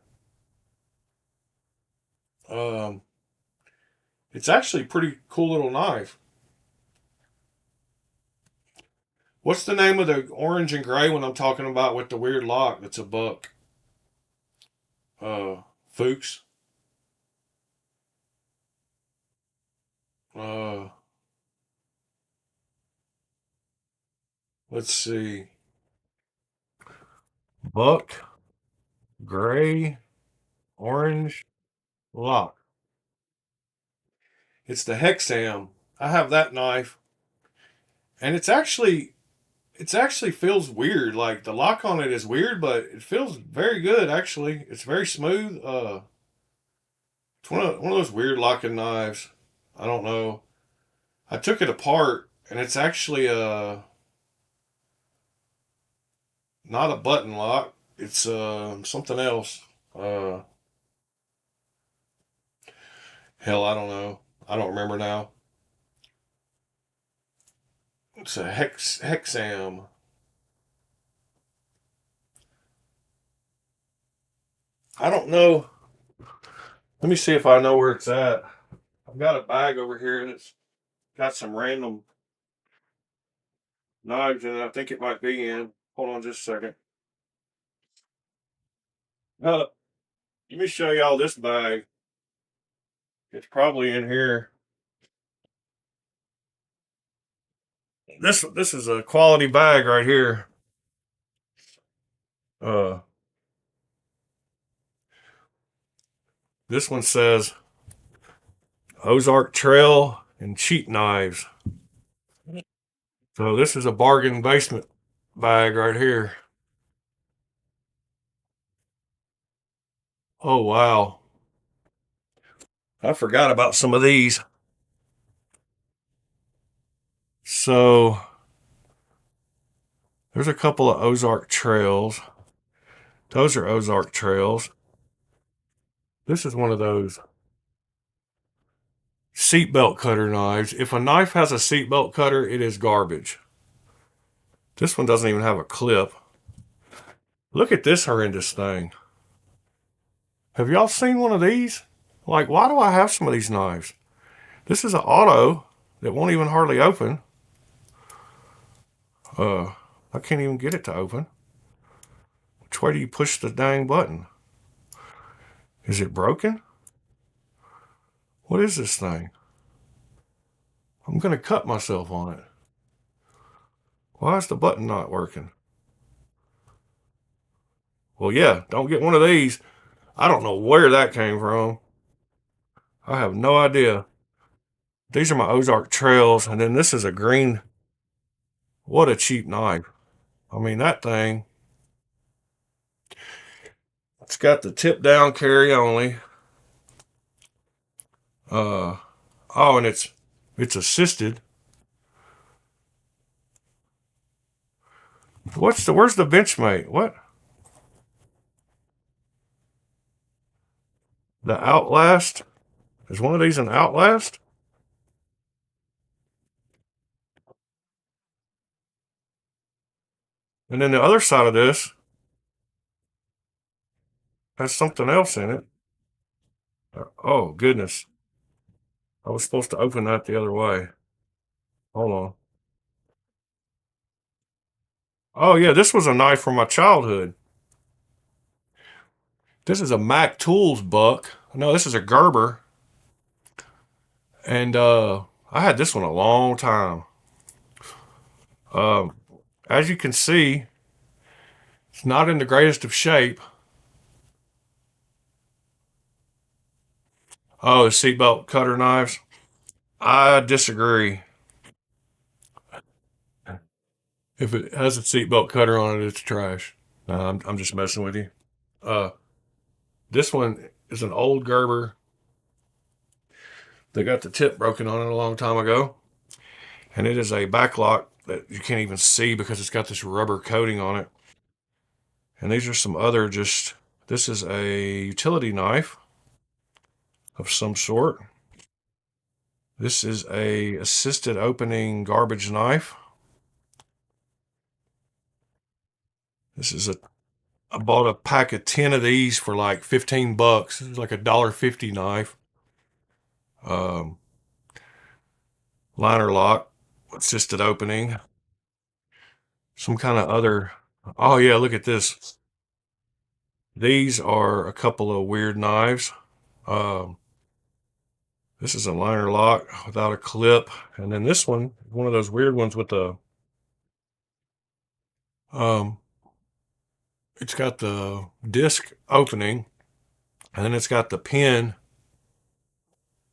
Um, it's actually a pretty cool little knife. What's the name of the orange and gray one I'm talking about with the weird lock that's a buck? Fuchs. Uh, let's see. Buck, gray, orange, lock. It's the Hexam. I have that knife, and it's actually feels weird. Like the lock on it is weird, but it feels very good. Actually, it's very smooth. It's one of those weird locking knives. I don't know. I took it apart, and it's actually not a button lock. It's something else. Uh, Hell, I don't know. I don't remember now. It's a hexam. I don't know. Let me see if I know where it's at. I've got a bag over here that's got some random knives in it. I think it might be in. Hold on just a second. Uh, Let me show y'all this bag. It's probably in here. This is a quality bag right here. Uh, this one says Ozark Trail and Cheap Knives. So this is a bargain basement bag right here. Oh wow. I forgot about some of these. So there's a couple of Ozark Trails. Those are Ozark Trails. This is one of those seatbelt cutter knives. If a knife has a seatbelt cutter, it is garbage. This one doesn't even have a clip. Look at this horrendous thing. Have y'all seen one of these? Like, why do I have some of these knives? This is an auto that won't even hardly open. I can't even get it to open. Which way do you push the dang button? Is it broken? What is this thing? I'm gonna cut myself on it. Why is the button not working? Well, yeah, don't get one of these. I don't know where that came from. I have no idea. These are my Ozark Trails, and then this is a green. What a cheap knife. I mean, that thing, it's got the tip down carry only. Uh, oh, and it's assisted. Where's the Benchmate? What? The Outlast? Is one of these an Outlast? And then the other side of this has something else in it. Oh, goodness. I was supposed to open that the other way. Hold on. Oh, yeah, this was a knife from my childhood. This is a Mac Tools buck. No, this is a Gerber. And I had this one a long time. Um, as you can see, it's not in the greatest of shape. Oh, the seatbelt cutter knives. I disagree. If it has a seatbelt cutter on it, it's trash. No, I'm just messing with you. Uh, this one is an old Gerber. They got the tip broken on it a long time ago, and it is a backlock that you can't even see because it's got this rubber coating on it. And these are some other just. This is a utility knife of some sort. This is a assisted opening garbage knife. This is I bought a pack of 10 of these for like 15 bucks. It's like $1.50 knife. Um, Liner lock, assisted opening. Some kind of other. Oh yeah, look at this. These are a couple of weird knives. Um, this is a liner lock without a clip, and then this one of those weird ones with the. Um, it's got the disc opening, and then it's got the pin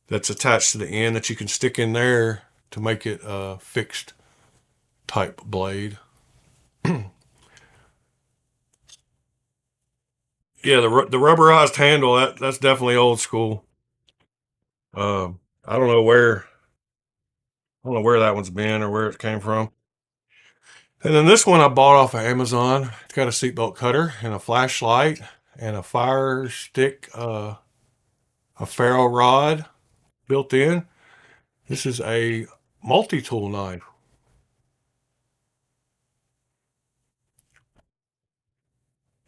that's attached to the end that you can stick in there to make it a fixed type blade. Yeah, the rubberized handle that's definitely old school. I don't know where that one's been or where it came from. And then this one I bought off of Amazon. It's got a seatbelt cutter and a flashlight and a fire stick, a ferro rod built in. This is a multi-tool knife.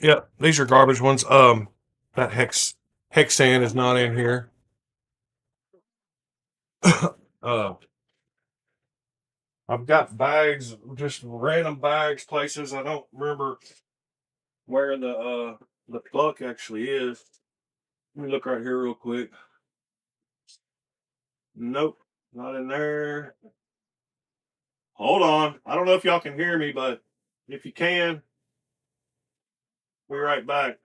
Yep, these are garbage ones. That hexan is not in here. uh, I've got bags, just random bags, places I don't remember where the pluck actually is. Let me look right here real quick. Nope, not in there. Hold on. I don't know if y'all can hear me, but if you can, be right back.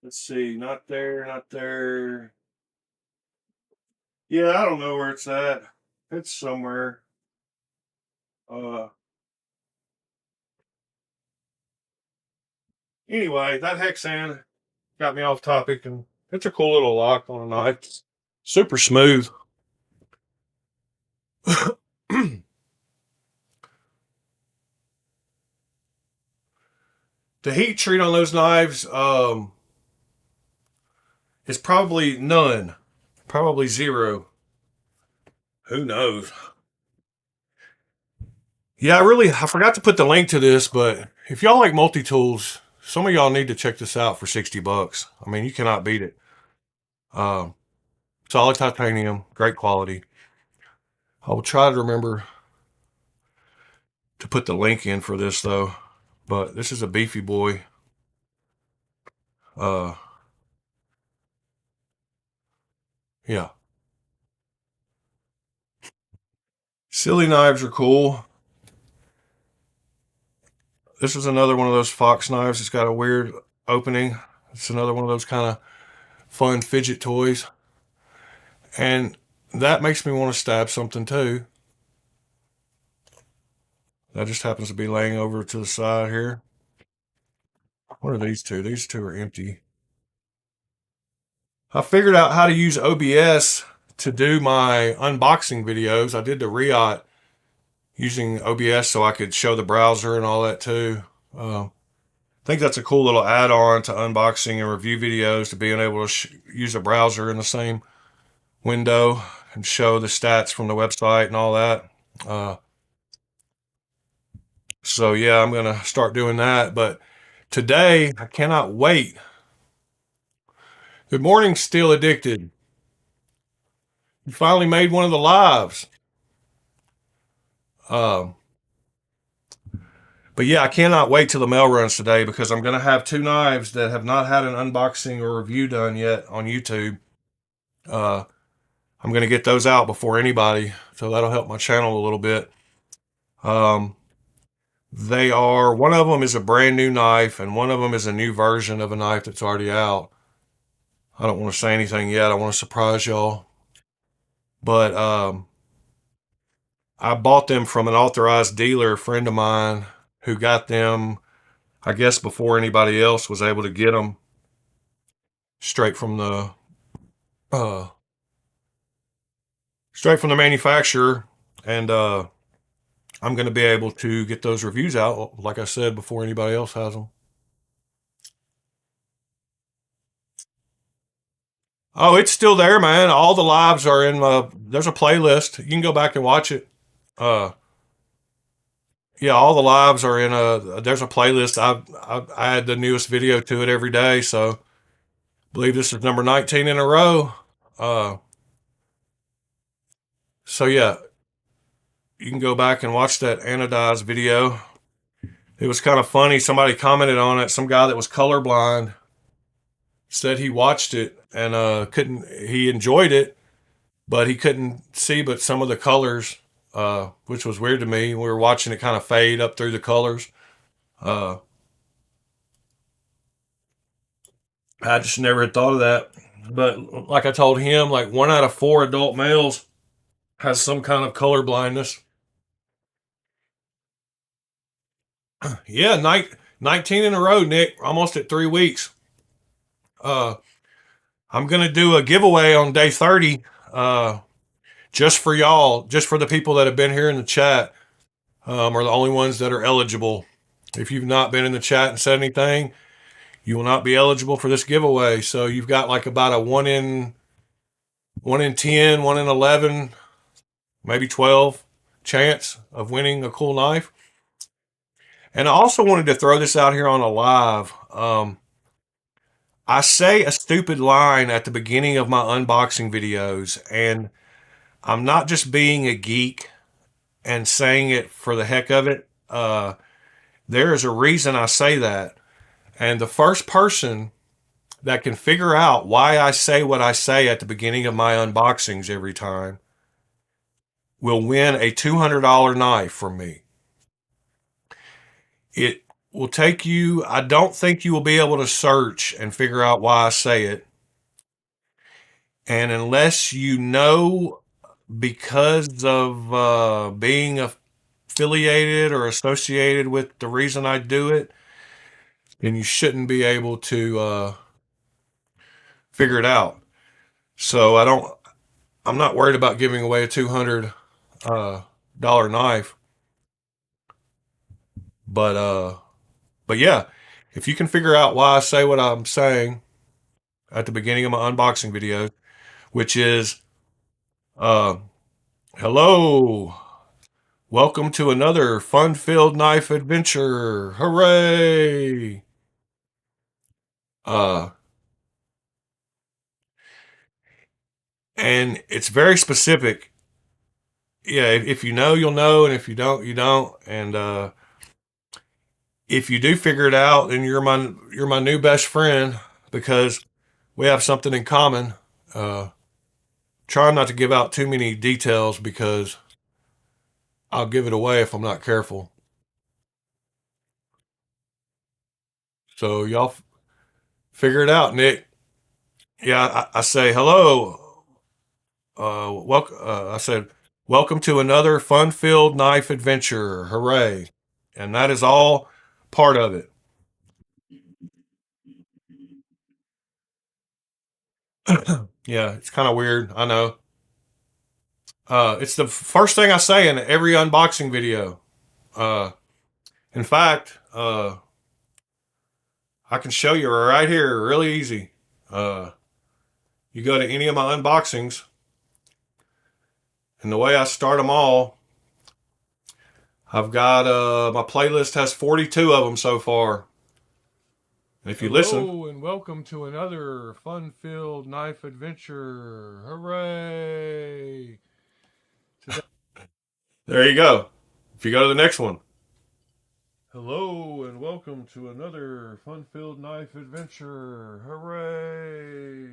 Let's see. Not there, not there. Yeah, I don't know where it's at. It's somewhere. Uh anyway, that hexan got me off topic, and it's a cool little lock on a knife. Super smooth. The heat treat on those knives is probably none. Probably zero. Who knows? Yeah, I forgot to put the link to this, but if y'all like multi-tools, some of y'all need to check this out for $60. I mean, you cannot beat it. Um, Solid titanium, great quality. I will try to remember to put the link in for this though. But this is a beefy boy. Uh, yeah. Silly knives are cool. This is another one of those fox knives. It's got a weird opening. It's another one of those kind of fun fidget toys. And that makes me want to stab something too. That just happens to be laying over to the side here. What are these two? These two are empty. I figured out how to use OBS to do my unboxing videos. I did the Riot using OBS so I could show the browser and all that too. I think that's a cool little add-on to unboxing and review videos, to being able to use a browser in the same window and show the stats from the website and all that. Uh, so yeah, I'm gonna start doing that. But today I cannot wait. Good morning, Still Addicted. You finally made one of the lives. Um, but yeah, I cannot wait till the mail runs today, because I'm going to have two knives that have not had an unboxing or review done yet on YouTube. Uh, I'm going to get those out before anybody, so that'll help my channel a little bit. Um, one of them is a brand new knife, and one of them is a new version of a knife that's already out. I don't want to say anything yet. I want to surprise y'all. But I bought them from an authorized dealer, a friend of mine, who got them, I guess, before anybody else was able to get them, straight from the uh, straight from the manufacturer. And I'm going to be able to get those reviews out, like I said, before anybody else has them. Oh, it's still there, man. All the lives are in. There's a playlist. You can go back and watch it. Uh, yeah, all the lives are in a. There's a playlist. I add the newest video to it every day. So I believe this is number 19 in a row. Uh, so yeah, you can go back and watch that anodized video. It was kind of funny. Somebody commented on it. Some guy that was colorblind said he watched it and couldn't. He enjoyed it, but he couldn't see but some of the colors, which was weird to me. We were watching it kind of fade up through the colors. Uh, I just never had thought of that. But like I told him, like 1 out of 4 adult males has some kind of color blindness. Yeah, 19 in a row, Nick. Almost at 3 weeks. Uh, I'm going to do a giveaway on day 30, just for y'all, just for the people that have been here in the chat. are the only ones that are eligible. If you've not been in the chat and said anything, you will not be eligible for this giveaway. So you've got like about a 1 in 10, 1 in 11, maybe 12 chance of winning a cool knife. And I also wanted to throw this out here on a live. I say a stupid line at the beginning of my unboxing videos, and I'm not just being a geek and saying it for the heck of it. There is a reason I say that. And the first person that can figure out why I say what I say at the beginning of my unboxings every time will win a $200 knife from me. It will take you, I don't think you will be able to search and figure out why I say it. And unless you know because of being affiliated or associated with the reason I do it, then you shouldn't be able to figure it out. So I'm not worried about giving away a $200 knife. But yeah, if you can figure out why I say what I'm saying at the beginning of my unboxing video, which is, uh, hello, welcome to another fun-filled knife adventure. Hooray! Uh, and it's very specific. Yeah, if you know, you'll know, and if you don't, you don't. And if you do figure it out, then you're my new best friend because we have something in common. Try not to give out too many details because I'll give it away if I'm not careful. So y'all figure it out, Nick. Yeah, I say hello. Welcome. I said welcome to another fun-filled knife adventure. Hooray! And that is all part of it. Yeah, it's kind of weird. I know. It's the first thing I say in every unboxing video. Uh, in fact, I can show you right here, really easy. You go to any of my unboxings, and the way I start them all, I've got my playlist has 42 of them so far. And if you listen, hello and welcome to another fun-filled knife adventure. Hooray! There you go. If you go to the next one. Hello and welcome to another fun-filled knife adventure. Hooray!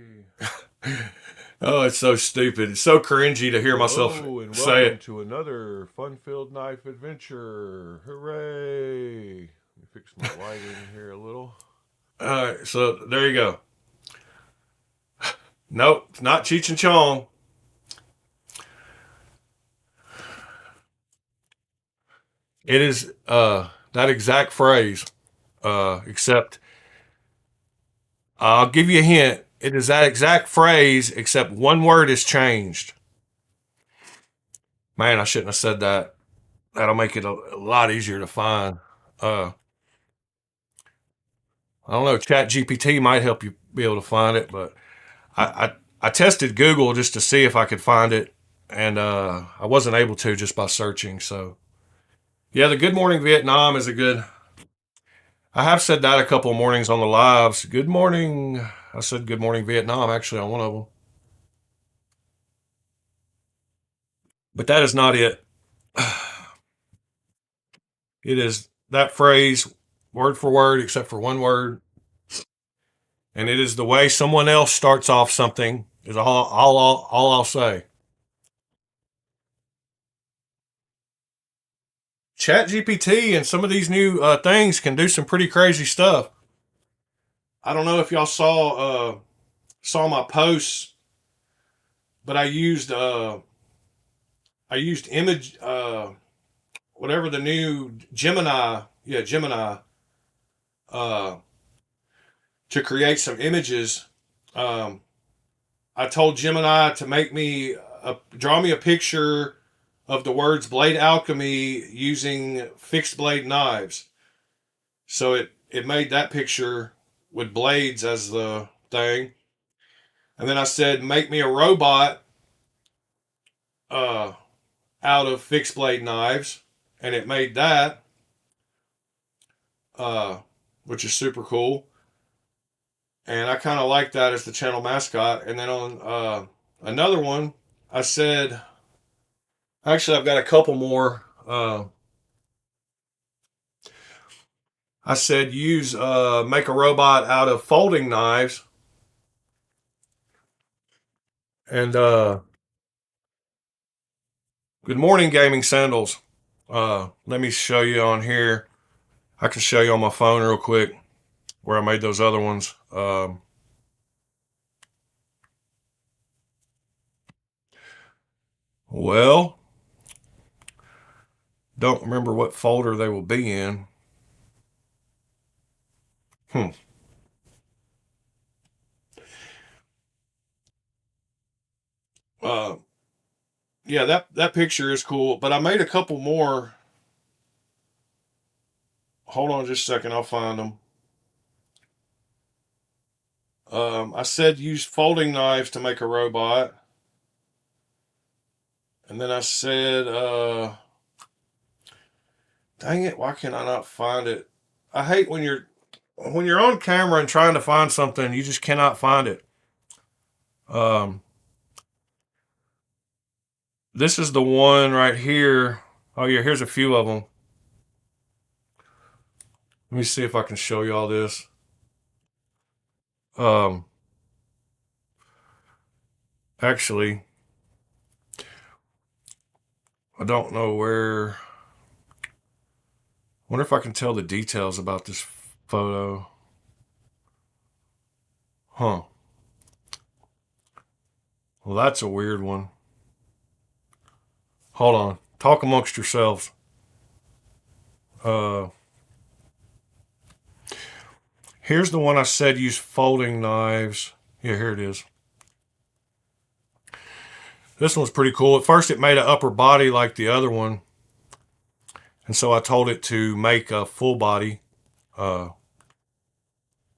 Oh, it's so stupid. It's so cringy to hear myself say it. Hello and welcome to another fun-filled knife adventure. Hooray! Let me fix my lighting here a little. All right, so there you go. Nope, it's not Cheech and Chong. It is that exact phrase, except I'll give you a hint. It is that exact phrase, except one word is changed. Man, I shouldn't have said that. That'll make it a lot easier to find. I don't know. Chat GPT might help you be able to find it, but I tested Google just to see if I could find it, and I wasn't able to just by searching. So, yeah, the Good Morning Vietnam is a good. I have said that a couple of mornings on the lives. Good morning. I said Good Morning Vietnam actually on one of them, but that is not it. It is that phrase, word for word, except for one word. And it is the way someone else starts off something, is all I'll say. Chat GPT and some of these new things can do some pretty crazy stuff. I don't know if y'all saw my posts, but I used image whatever the new Gemini uh, to create some images. Um, I told Gemini to draw me a picture of the words Blade Alchemy using fixed blade knives. So it made that picture with blades as the thing. And then I said, make me a robot uh, out of fixed blade knives. And it made that, uh, which is super cool. And I kind of like that as the channel mascot. And then on another one, I said, actually, I've got a couple more. I said, make a robot out of folding knives. And good morning, gaming sandals. Let me show you on here. I can show you on my phone real quick where I made those other ones. Well, don't remember what folder they will be in. Uh, yeah, that picture is cool, but I made a couple more. Hold on just a second, I'll find them. I said use folding knives to make a robot. And then I said, dang it, why can I not find it? I hate when you're on camera and trying to find something, you just cannot find it. This is the one right here. Oh yeah, here's a few of them. Let me see if I can show you all this. Actually, I don't know where. I wonder if I can tell the details about this photo. Huh. Well, that's a weird one. Hold on. Talk amongst yourselves. Here's the one I said use folding knives. Yeah, here it is. This one's pretty cool. At first, it made an upper body like the other one. And so I told it to make a full body. Dang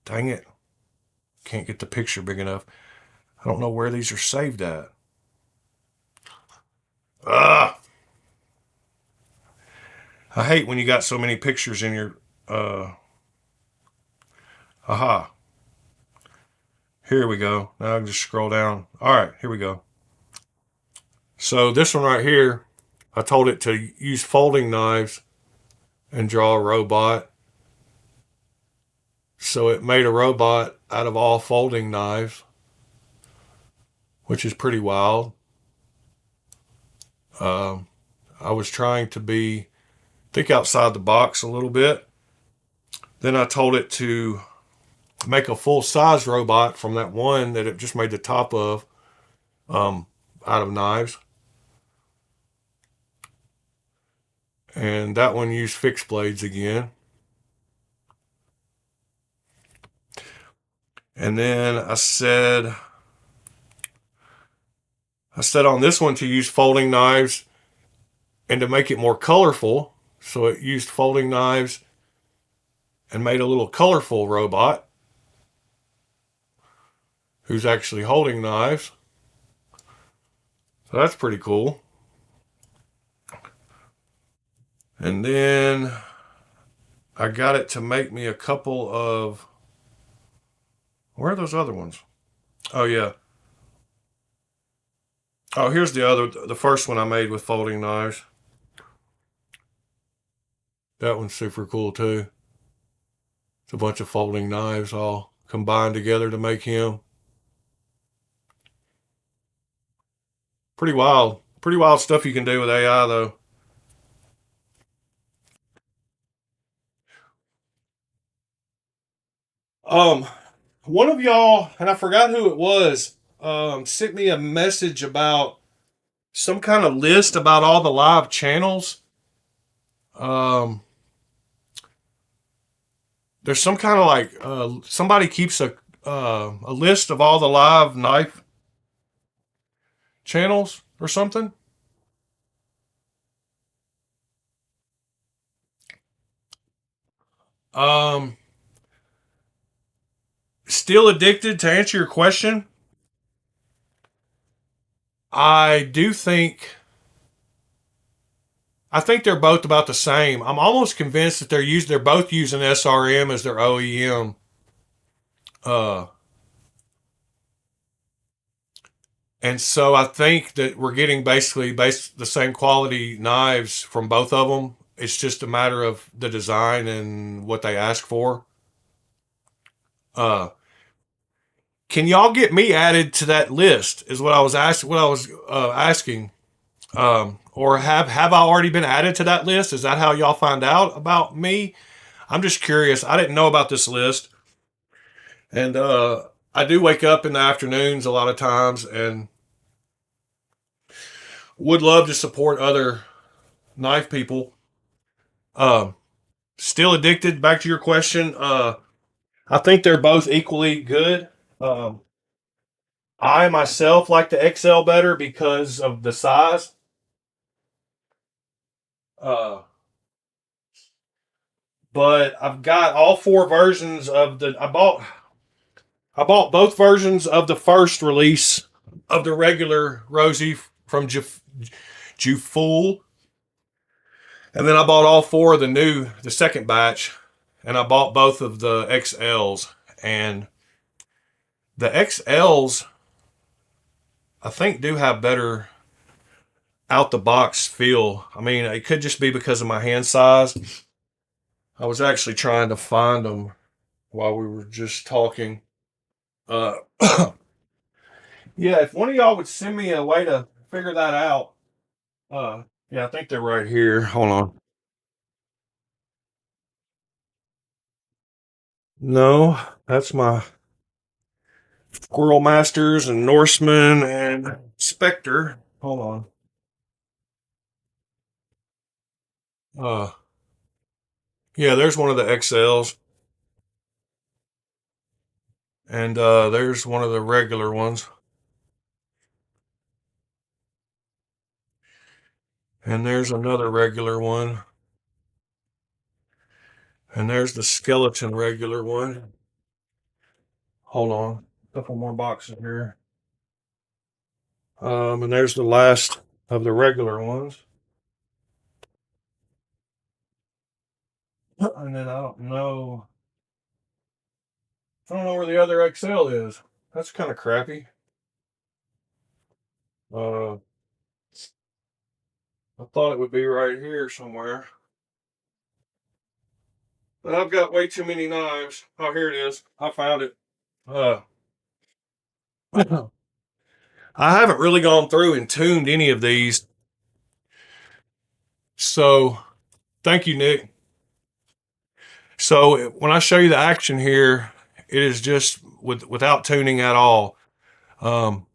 it. Can't get the picture big enough. I don't know where these are saved at. I hate when you got so many pictures in your... Aha. Here we go. Now I can just scroll down. All right, here we go. So this one right here, I told it to use folding knives and draw a robot. So it made a robot out of all folding knives, which is pretty wild. I was trying to think outside the box a little bit. Then I told it to make a full-size robot from that one that it just made the top of out of knives. And that one used fixed blades again. And then I said on this one to use folding knives and to make it more colorful. So it used folding knives and made a little colorful robot who's actually holding knives. So that's pretty cool. And then I got it to make me a couple of... Where are those other ones? Oh, yeah. Oh, here's the first one I made with folding knives. That one's super cool too. It's a bunch of folding knives all combined together to make him. Pretty wild. Pretty wild stuff you can do with AI though. One of y'all, and I forgot who it was, sent me a message about some kind of list about all the live channels. There's some kind of like somebody keeps a list of all the live knife channels or something. Um, Still addicted, to answer your question, I do think I think they're both about the same. I'm almost convinced that they're both using SRM as their OEM. Uh, and so I think that we're getting basically the same quality knives from both of them. It's just a matter of the design and what they ask for. Uh, can y'all get me added to that list? Is what I was asking. Or have I already been added to that list? Is that how y'all find out about me? I'm just curious. I didn't know about this list, and I do wake up in the afternoons a lot of times, and would love to support other knife people. Um, Still addicted. Back to your question. I think they're both equally good. Um, I myself like the XL better because of the size. Uh, but I've got all four versions of the. I bought both versions of the first release of the regular Rosie from Juful, and then I bought all four of the second batch, and I bought both of the XLs. And the XLs, I think, do have better out the box feel. I mean, it could just be because of my hand size. I was actually trying to find them while we were just talking. Uh, yeah, if one of y'all would send me a way to figure that out. Yeah, I think they're right here. Hold on. No, that's my Squirrel Masters and Norseman and Spectre. Hold on. Uh, yeah, there's one of the XLs, and there's one of the regular ones, and there's another regular one, and there's the skeleton regular one. Hold on, a couple more boxes here. And there's the last of the regular ones, and then I don't know where the other XL is. That's kind of crappy. Uh, I thought it would be right here somewhere. But I've got way too many knives. Oh, here it is. I found it. Uh, I haven't really gone through and tuned any of these. So thank you, Nick. So when I show you the action here, it is just without tuning at all. Um,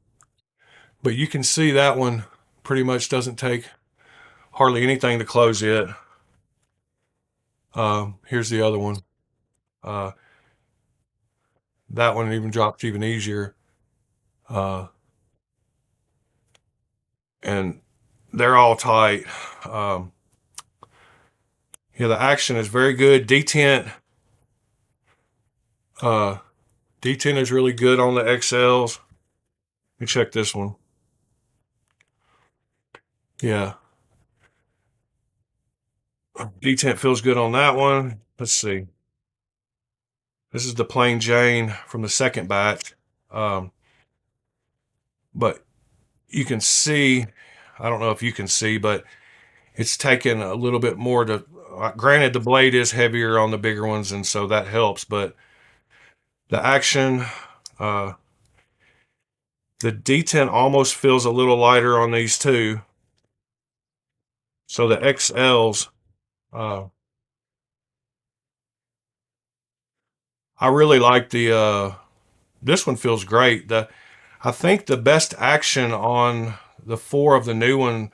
but you can see that one pretty much doesn't take hardly anything to close it. Here's the other one. Uh, that one even drops even easier. Uh, and they're all tight. Um, yeah, the action is very good. Uh, D10 is really good on the XLs. Let me check this one. Yeah, D10 feels good on that one. Let's see. This is the plain Jane from the second batch. Um, but you can see, I don't know if you can see, but it's taken a little bit more to. Granted, the blade is heavier on the bigger ones, and so that helps. But the action, uh, the D10 almost feels a little lighter on these two. So the XLs, uh, I really like this one feels great. I think the best action on the four of the new one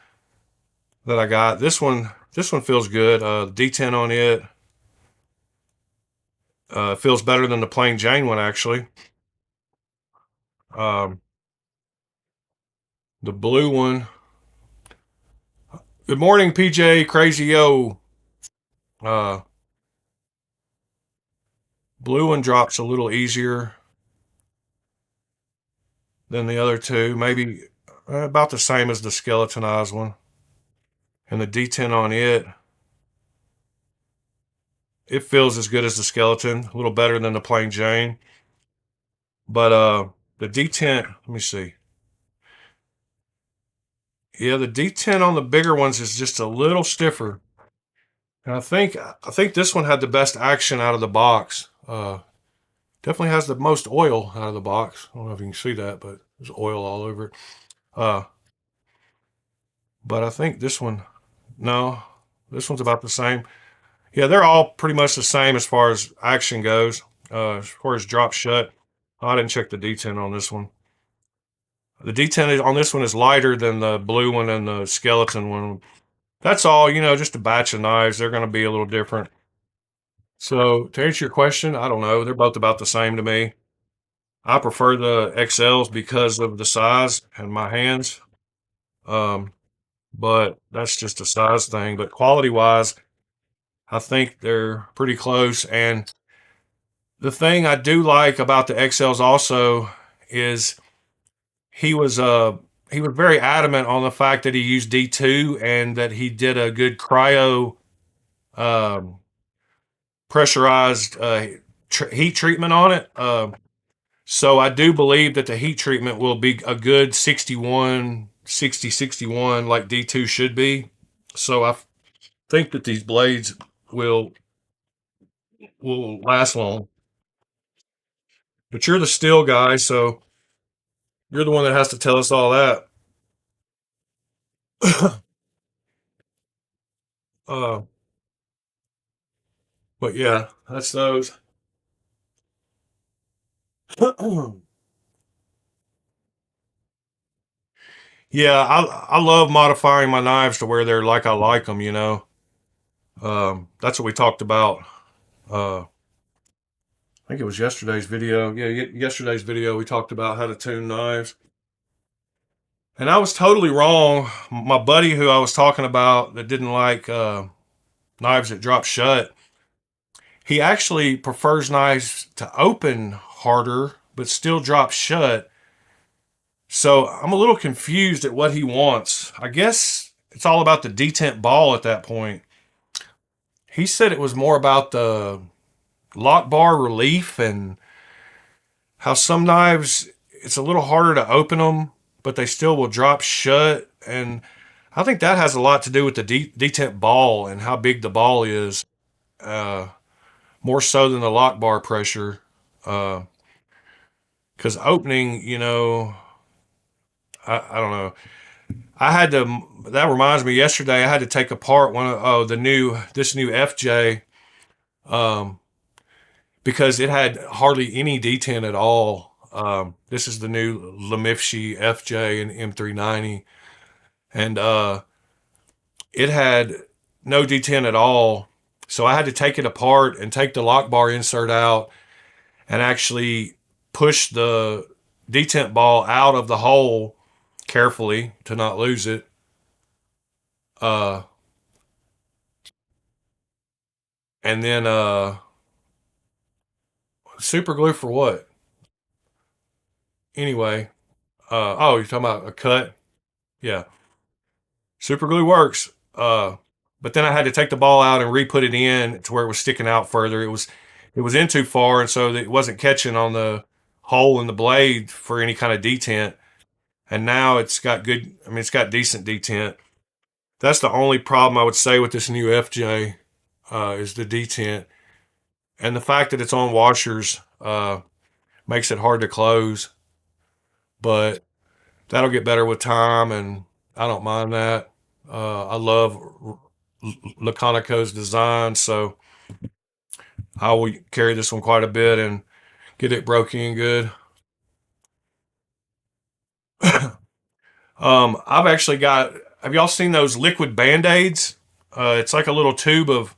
that I got, this one feels good. D10 on it feels better than the plain Jane one actually. Um, the blue one. Good morning, PJ Crazy Yo. Uh, Blue one drops a little easier than the other two, maybe about the same as the skeletonized one. And the detent on it, it feels as good as the skeleton, a little better than the plain Jane. But the detent, let me see. Yeah, the detent on the bigger ones is just a little stiffer. And I think this one had the best action out of the box. Definitely has the most oil out of the box. I don't know if you can see that, but there's oil all over it. Uh, but I think this one, no, this one's about the same. Yeah, they're all pretty much the same as far as action goes. As far as drop shut, I didn't check the detent on this one. The detent on this one is lighter than the blue one and the skeleton one. That's all, just a batch of knives. They're going to be a little different. So to answer your question, I don't know. They're both about the same to me. I prefer the XLs because of the size and my hands. Um, but that's just a size thing. But quality wise, I think they're pretty close. And the thing I do like about the XLs also is he was uh he was very adamant on the fact that he used D2 and that he did a good cryo um, pressurized heat treatment on it. So I do believe that the heat treatment will be a good 61 like D2 should be. So I think that these blades will will last long. But you're the steel guy, so you're the one that has to tell us all that. uh, but yeah, that's those. Yeah, I love modifying my knives to where they're like I like them. That's what we talked about. I think it was yesterday's video. Yeah, yesterday's video we talked about how to tune knives. And I was totally wrong. My buddy who I was talking about that didn't like knives that drop shut, he actually prefers knives to open harder but still drop shut. So I'm a little confused at what he wants. I guess it's all about the detent ball at that point. He said it was more about the lock bar relief and how some knives it's a little harder to open them, but they still will drop shut. And I think that has a lot to do with the detent ball and how big the ball is, uh, more so than the lock bar pressure. Because opening, I don't know. I had to. That reminds me. Yesterday, I had to take apart one of this new FJ, um, because it had hardly any detent at all. This is the new Lemifshi FJ and M390, and it had no detent at all. So I had to take it apart and take the lock bar insert out and actually push the detent ball out of the hole carefully to not lose it. Uh, and then super glue for what? Anyway, oh, you're talking about a cut? Yeah, super glue works. But then I had to take the ball out and re-put it in to where it was sticking out further. It was in too far, and so it wasn't catching on the hole in the blade for any kind of detent. And now it's got good. I mean, it's got decent detent. That's the only problem I would say with this new FJ, is the detent and the fact that it's on washers, makes it hard to close. But that'll get better with time, and I don't mind that. I love Laconico's design, so I will carry this one quite a bit and get it broke in good. I've actually got. Have y'all seen those liquid band-aids? It's like a little tube of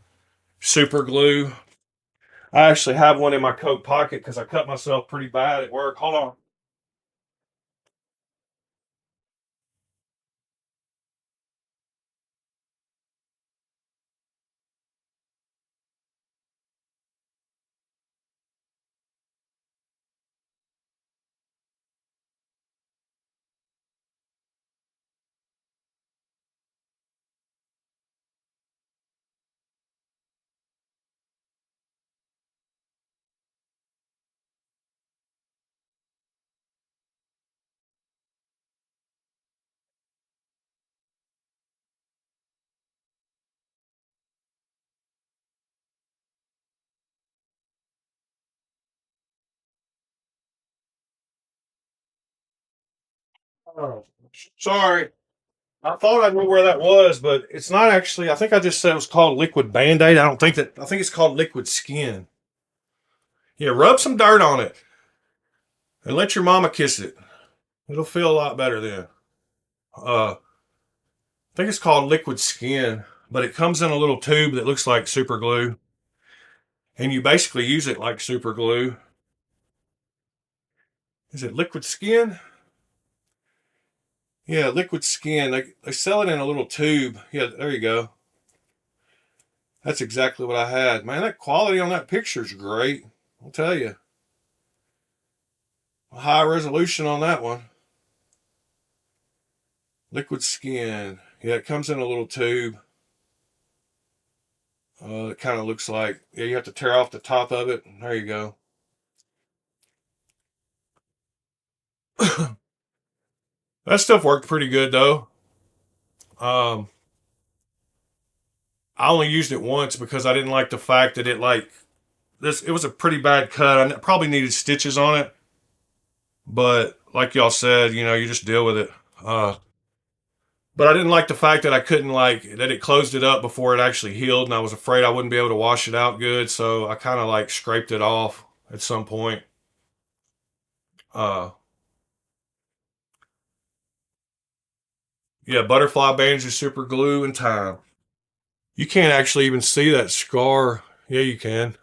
super glue. I actually have one in my coat pocket because I cut myself pretty bad at work. Hold on. Oh, sorry. I thought I knew where that was, but it's not actually. I think I just said it was called liquid Band-Aid. I don't think that. I think it's called liquid skin. Yeah, rub some dirt on it and let your mama kiss it. It'll feel a lot better then. I think it's called liquid skin, but it comes in a little tube that looks like super glue, and you basically use it like super glue. Is it liquid skin? Yeah, liquid skin. They sell it in a little tube. Yeah, there you go. That's exactly what I had. Man, that quality on that picture is great. I'll tell you. High resolution on that one. Liquid skin. Yeah, it comes in a little tube. It kind of looks like, yeah, you have to tear off the top of it. There you go. That stuff worked pretty good though. Um, I only used it once because I didn't like the fact that it was a pretty bad cut. I probably needed stitches on it, but like y'all said, you just deal with it. Uh, but I didn't like the fact that I couldn't that it closed it up before it actually healed, and I was afraid I wouldn't be able to wash it out good, so I kind of scraped it off at some point. Uh, yeah, butterfly bandages, super glue, and time. You can't actually even see that scar. Yeah, you can.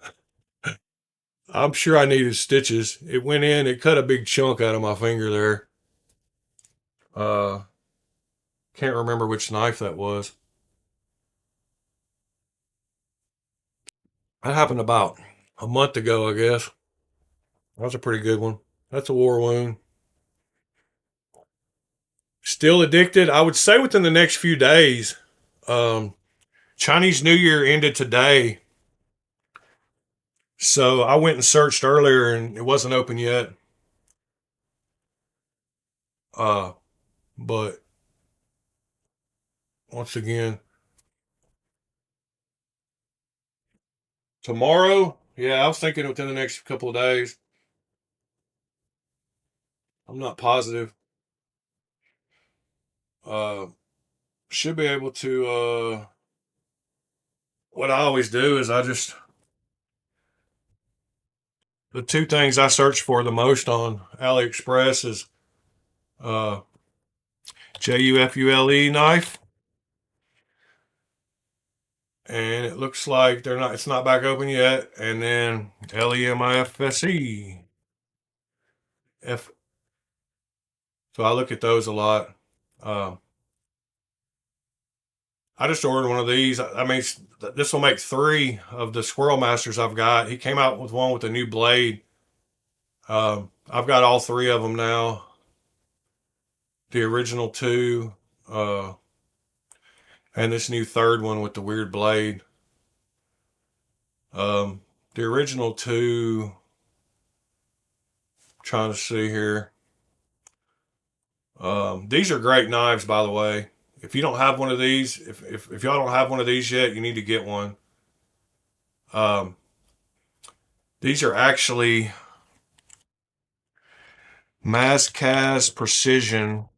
I'm sure I needed stitches. It went in, it cut a big chunk out of my finger there. Uh, can't remember which knife that was. That happened about a month ago, I guess. That was a pretty good one. That's a war wound. Still addicted? I would say within the next few days. Um, Chinese New Year ended today. So I went and searched earlier and it wasn't open yet. Uh, but once again, tomorrow, yeah, I was thinking within the next couple of days. I'm not positive. Uh, should be able to. What I always do is the two things I search for the most on AliExpress is uh, JUFULE knife, and it looks like it's not back open yet, and then LEMIFSE. F. So I look at those a lot. Uh, I just ordered one of these. I mean, this will make 3 of the Squirrel Masters I've got. He came out with one with a new blade. I've got all 3 of them now. The original 2, uh, and this new 3rd one with the weird blade. The original 2, trying to see here. These are great knives, by the way. If you don't have one of these, if y'all don't have one of these yet, you need to get one. Um, these are actually Mazcast Precision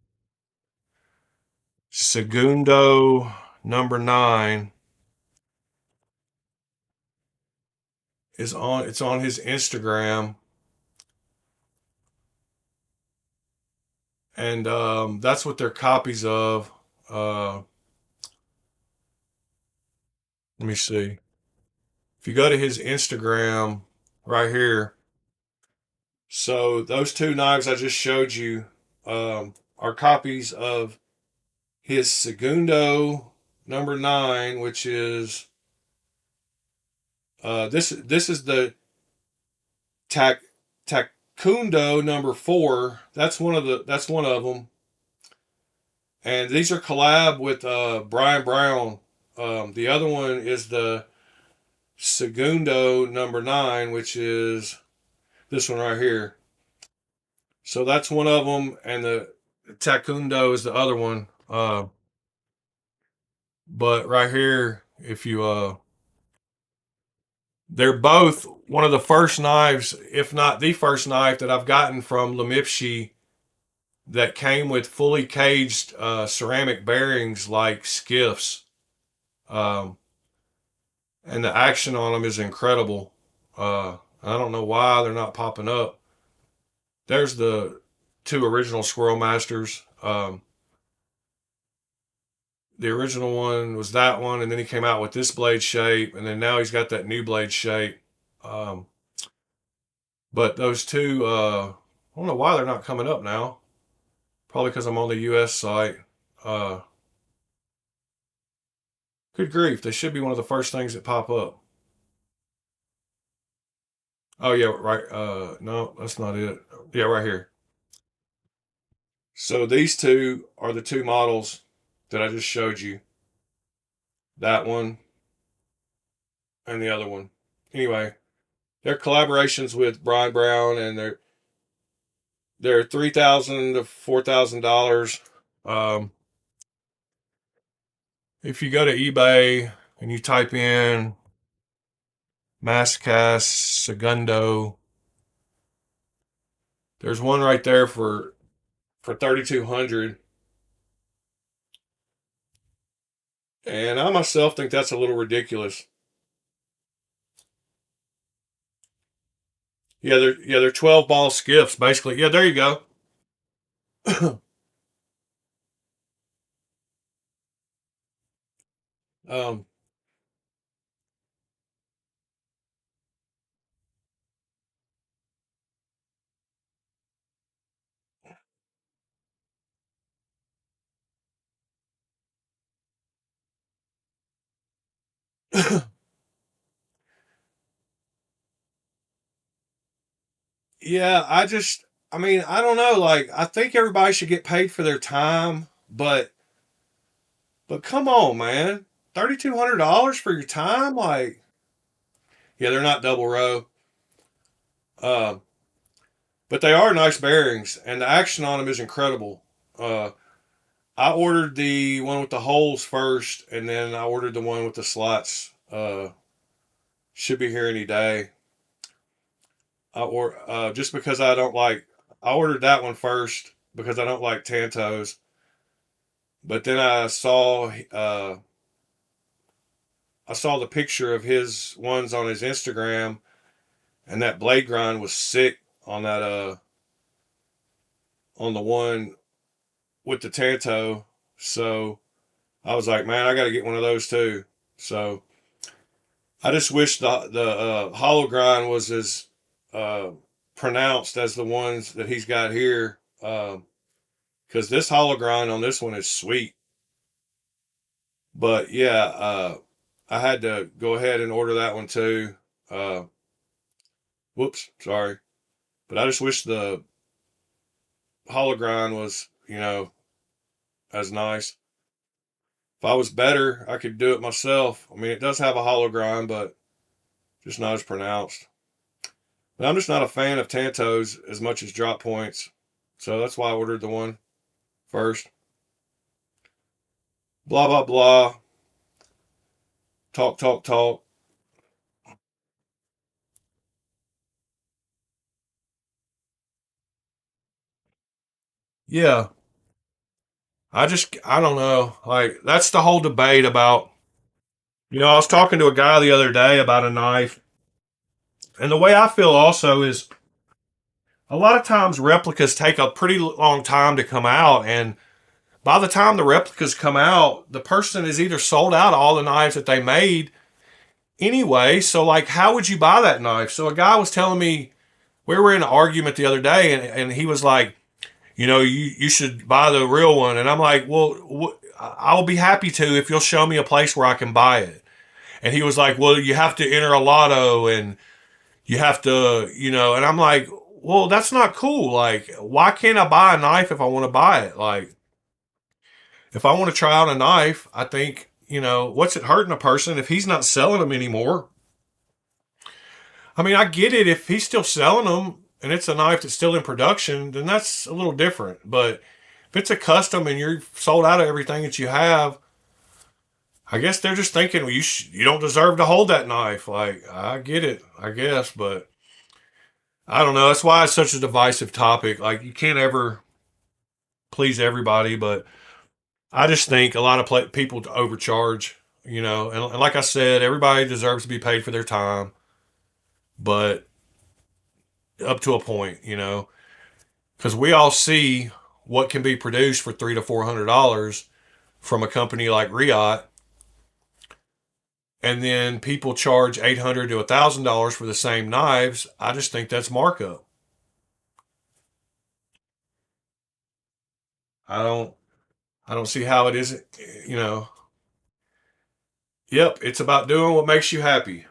Segundo #9 it's on his Instagram, and that's what they're copies of. Let me see. If you go to his Instagram right here, so those 2 knives I just showed you are copies of his Segundo #9, which is this is the Tac Tacundo #4. That's one of them. And these are collab with Brian Brown. The other one is the Segundo #9, which is this one right here. So that's one of them, and the Tacundo is the other one. But right here, if you they're both one of the first knives, if not the first knife that I've gotten from Lemipshi that came with fully caged ceramic bearings like skiffs. Um, and the action on them is incredible. I don't know why they're not popping up. There's the two original Squirrel Masters. The original one was that one, and then he came out with this blade shape, and then now he's got that new blade shape. Um, but those two, I don't know why they're not coming up now. Probably because I'm on the US site. Uh, Good grief, they should be one of the first things that pop up. Oh yeah, right. No, that's not it. Yeah, right here. So these two are the two models that I just showed you. That one and the other one. Anyway, they're collaborations with Brian Brown, and they're $3,000 to $4,000. Um, if you go to eBay and you type in Mascast Segundo, there's one right there for 3,200. And I myself think that's a little ridiculous. They're 12 ball skiffs basically. Yeah, there you go. um, yeah, I mean, I don't know. Like, I think everybody should get paid for their time, but come on, man, $3,200 for your time? Like, yeah, they're not double row, uh, but they are nice bearings, and the action on them is incredible. Uh, I ordered the one with the holes first, and then I ordered the one with the slots. Should be here any day. Just because I don't like, I ordered that one first because I don't like Tantos. But then I saw the picture of his ones on his Instagram, and that blade grind was sick on that on the one with the Tanto. So I was like, man, I got to get one of those too. So I just wish the hollow grind was as uh, pronounced as the ones that he's got here. Because this hollow grind on this one is sweet. But yeah, I had to go ahead and order that one too. Uh, Whoops, sorry. But I just wish the hollow grind was, as nice. If I was better, I could do it myself. I mean, it does have a hollow grind, but just not as pronounced. But I'm just not a fan of Tantos as much as drop points. So that's why I ordered the one first. Blah, blah, blah. Talk, talk, talk. Yeah. I don't know. Like, that's the whole debate about, I was talking to a guy the other day about a knife. And the way I feel also is a lot of times replicas take a pretty long time to come out. And by the time the replicas come out, the person is either sold out all the knives that they made anyway. So, like, how would you buy that knife? So, a guy was telling me, we were in an argument the other day, and he was like, you should buy the real one. And I'm like, well, I'll be happy to if you'll show me a place where I can buy it. And he was like, well, you have to enter a lotto and you have to, and I'm like, well, that's not cool. Like, why can't I buy a knife if I want to buy it? Like, if I want to try out a knife, I think, what's it hurting a person if he's not selling them anymore? I mean, I get it. If he's still selling them and it's a knife that's still in production, then that's a little different. But if it's a custom and you're sold out of everything that you have, I guess they're just thinking, well, you don't deserve to hold that knife. Like, I get it, I guess, but I don't know. That's why it's such a divisive topic. Like, you can't ever. please everybody, but I just think a lot of people overcharge, and like I said, everybody deserves to be paid for their time, but up to a point, because we all see what can be produced for $300 to $400 from a company like Riot, and then people charge $800 to $1,000 for the same knives. I just think that's markup. I don't, I don't see how it isn't. You know, yep, it's about doing what makes you happy.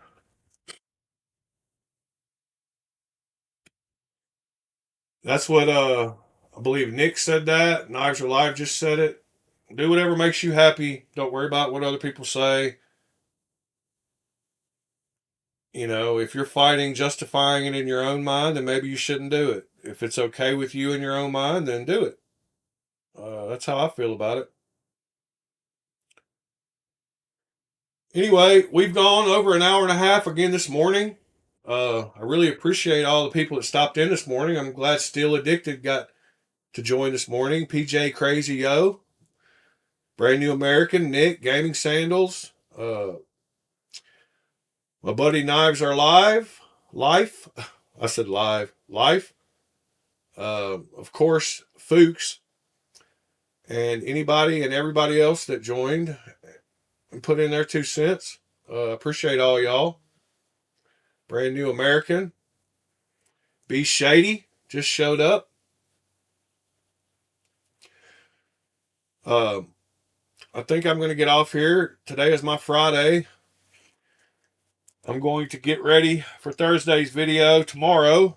That's what I believe Nick said that. Knives Are Live just said it. Do whatever makes you happy. Don't worry about what other people say. If you're fighting, justifying it in your own mind, then maybe you shouldn't do it. If it's okay with you in your own mind, then do it. That's how I feel about it. Anyway, we've gone over an hour and a half again this morning. I really appreciate all the people that stopped in this morning. I'm glad Still Addicted got to join this morning. PJ Crazy Yo, Brand New American, Nick, Gaming Sandals, my buddy Knives Are Live, Life. I said live, Life. Of course, Fuchs, and anybody and everybody else that joined and put in their 2 cents. Appreciate all y'all. Brand New American. Be Shady just showed up. I think I'm going to get off here. Today is my Friday. I'm going to get ready for Thursday's video tomorrow.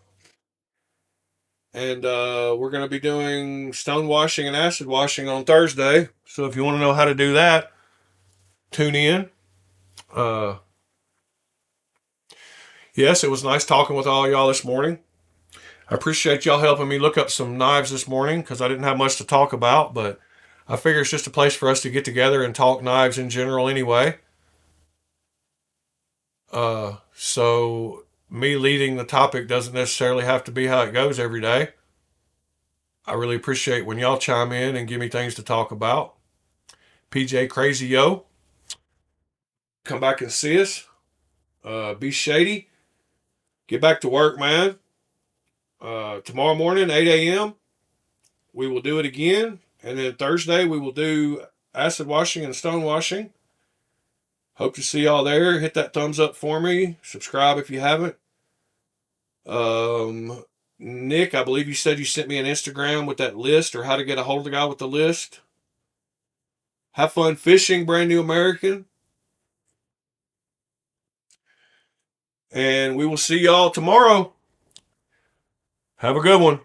And we're going to be doing stone washing and acid washing on Thursday. So if you want to know how to do that, tune in. Yes, it was nice talking with all y'all this morning. I appreciate y'all helping me look up some knives this morning because I didn't have much to talk about, but I figure it's just a place for us to get together and talk knives in general anyway. So me leading the topic doesn't necessarily have to be how it goes every day. I really appreciate when y'all chime in and give me things to talk about. PJ Crazy Yo, come back and see us. Be Shady. Get back to work, man. Tomorrow morning, 8 a.m., we will do it again. And then Thursday, we will do acid washing and stone washing. Hope to see y'all there. Hit that thumbs up for me. Subscribe if you haven't. Nick, I believe you said you sent me an Instagram with that list or how to get a hold of the guy with the list. Have fun fishing, Brand New American. And we will see y'all tomorrow. Have a good one.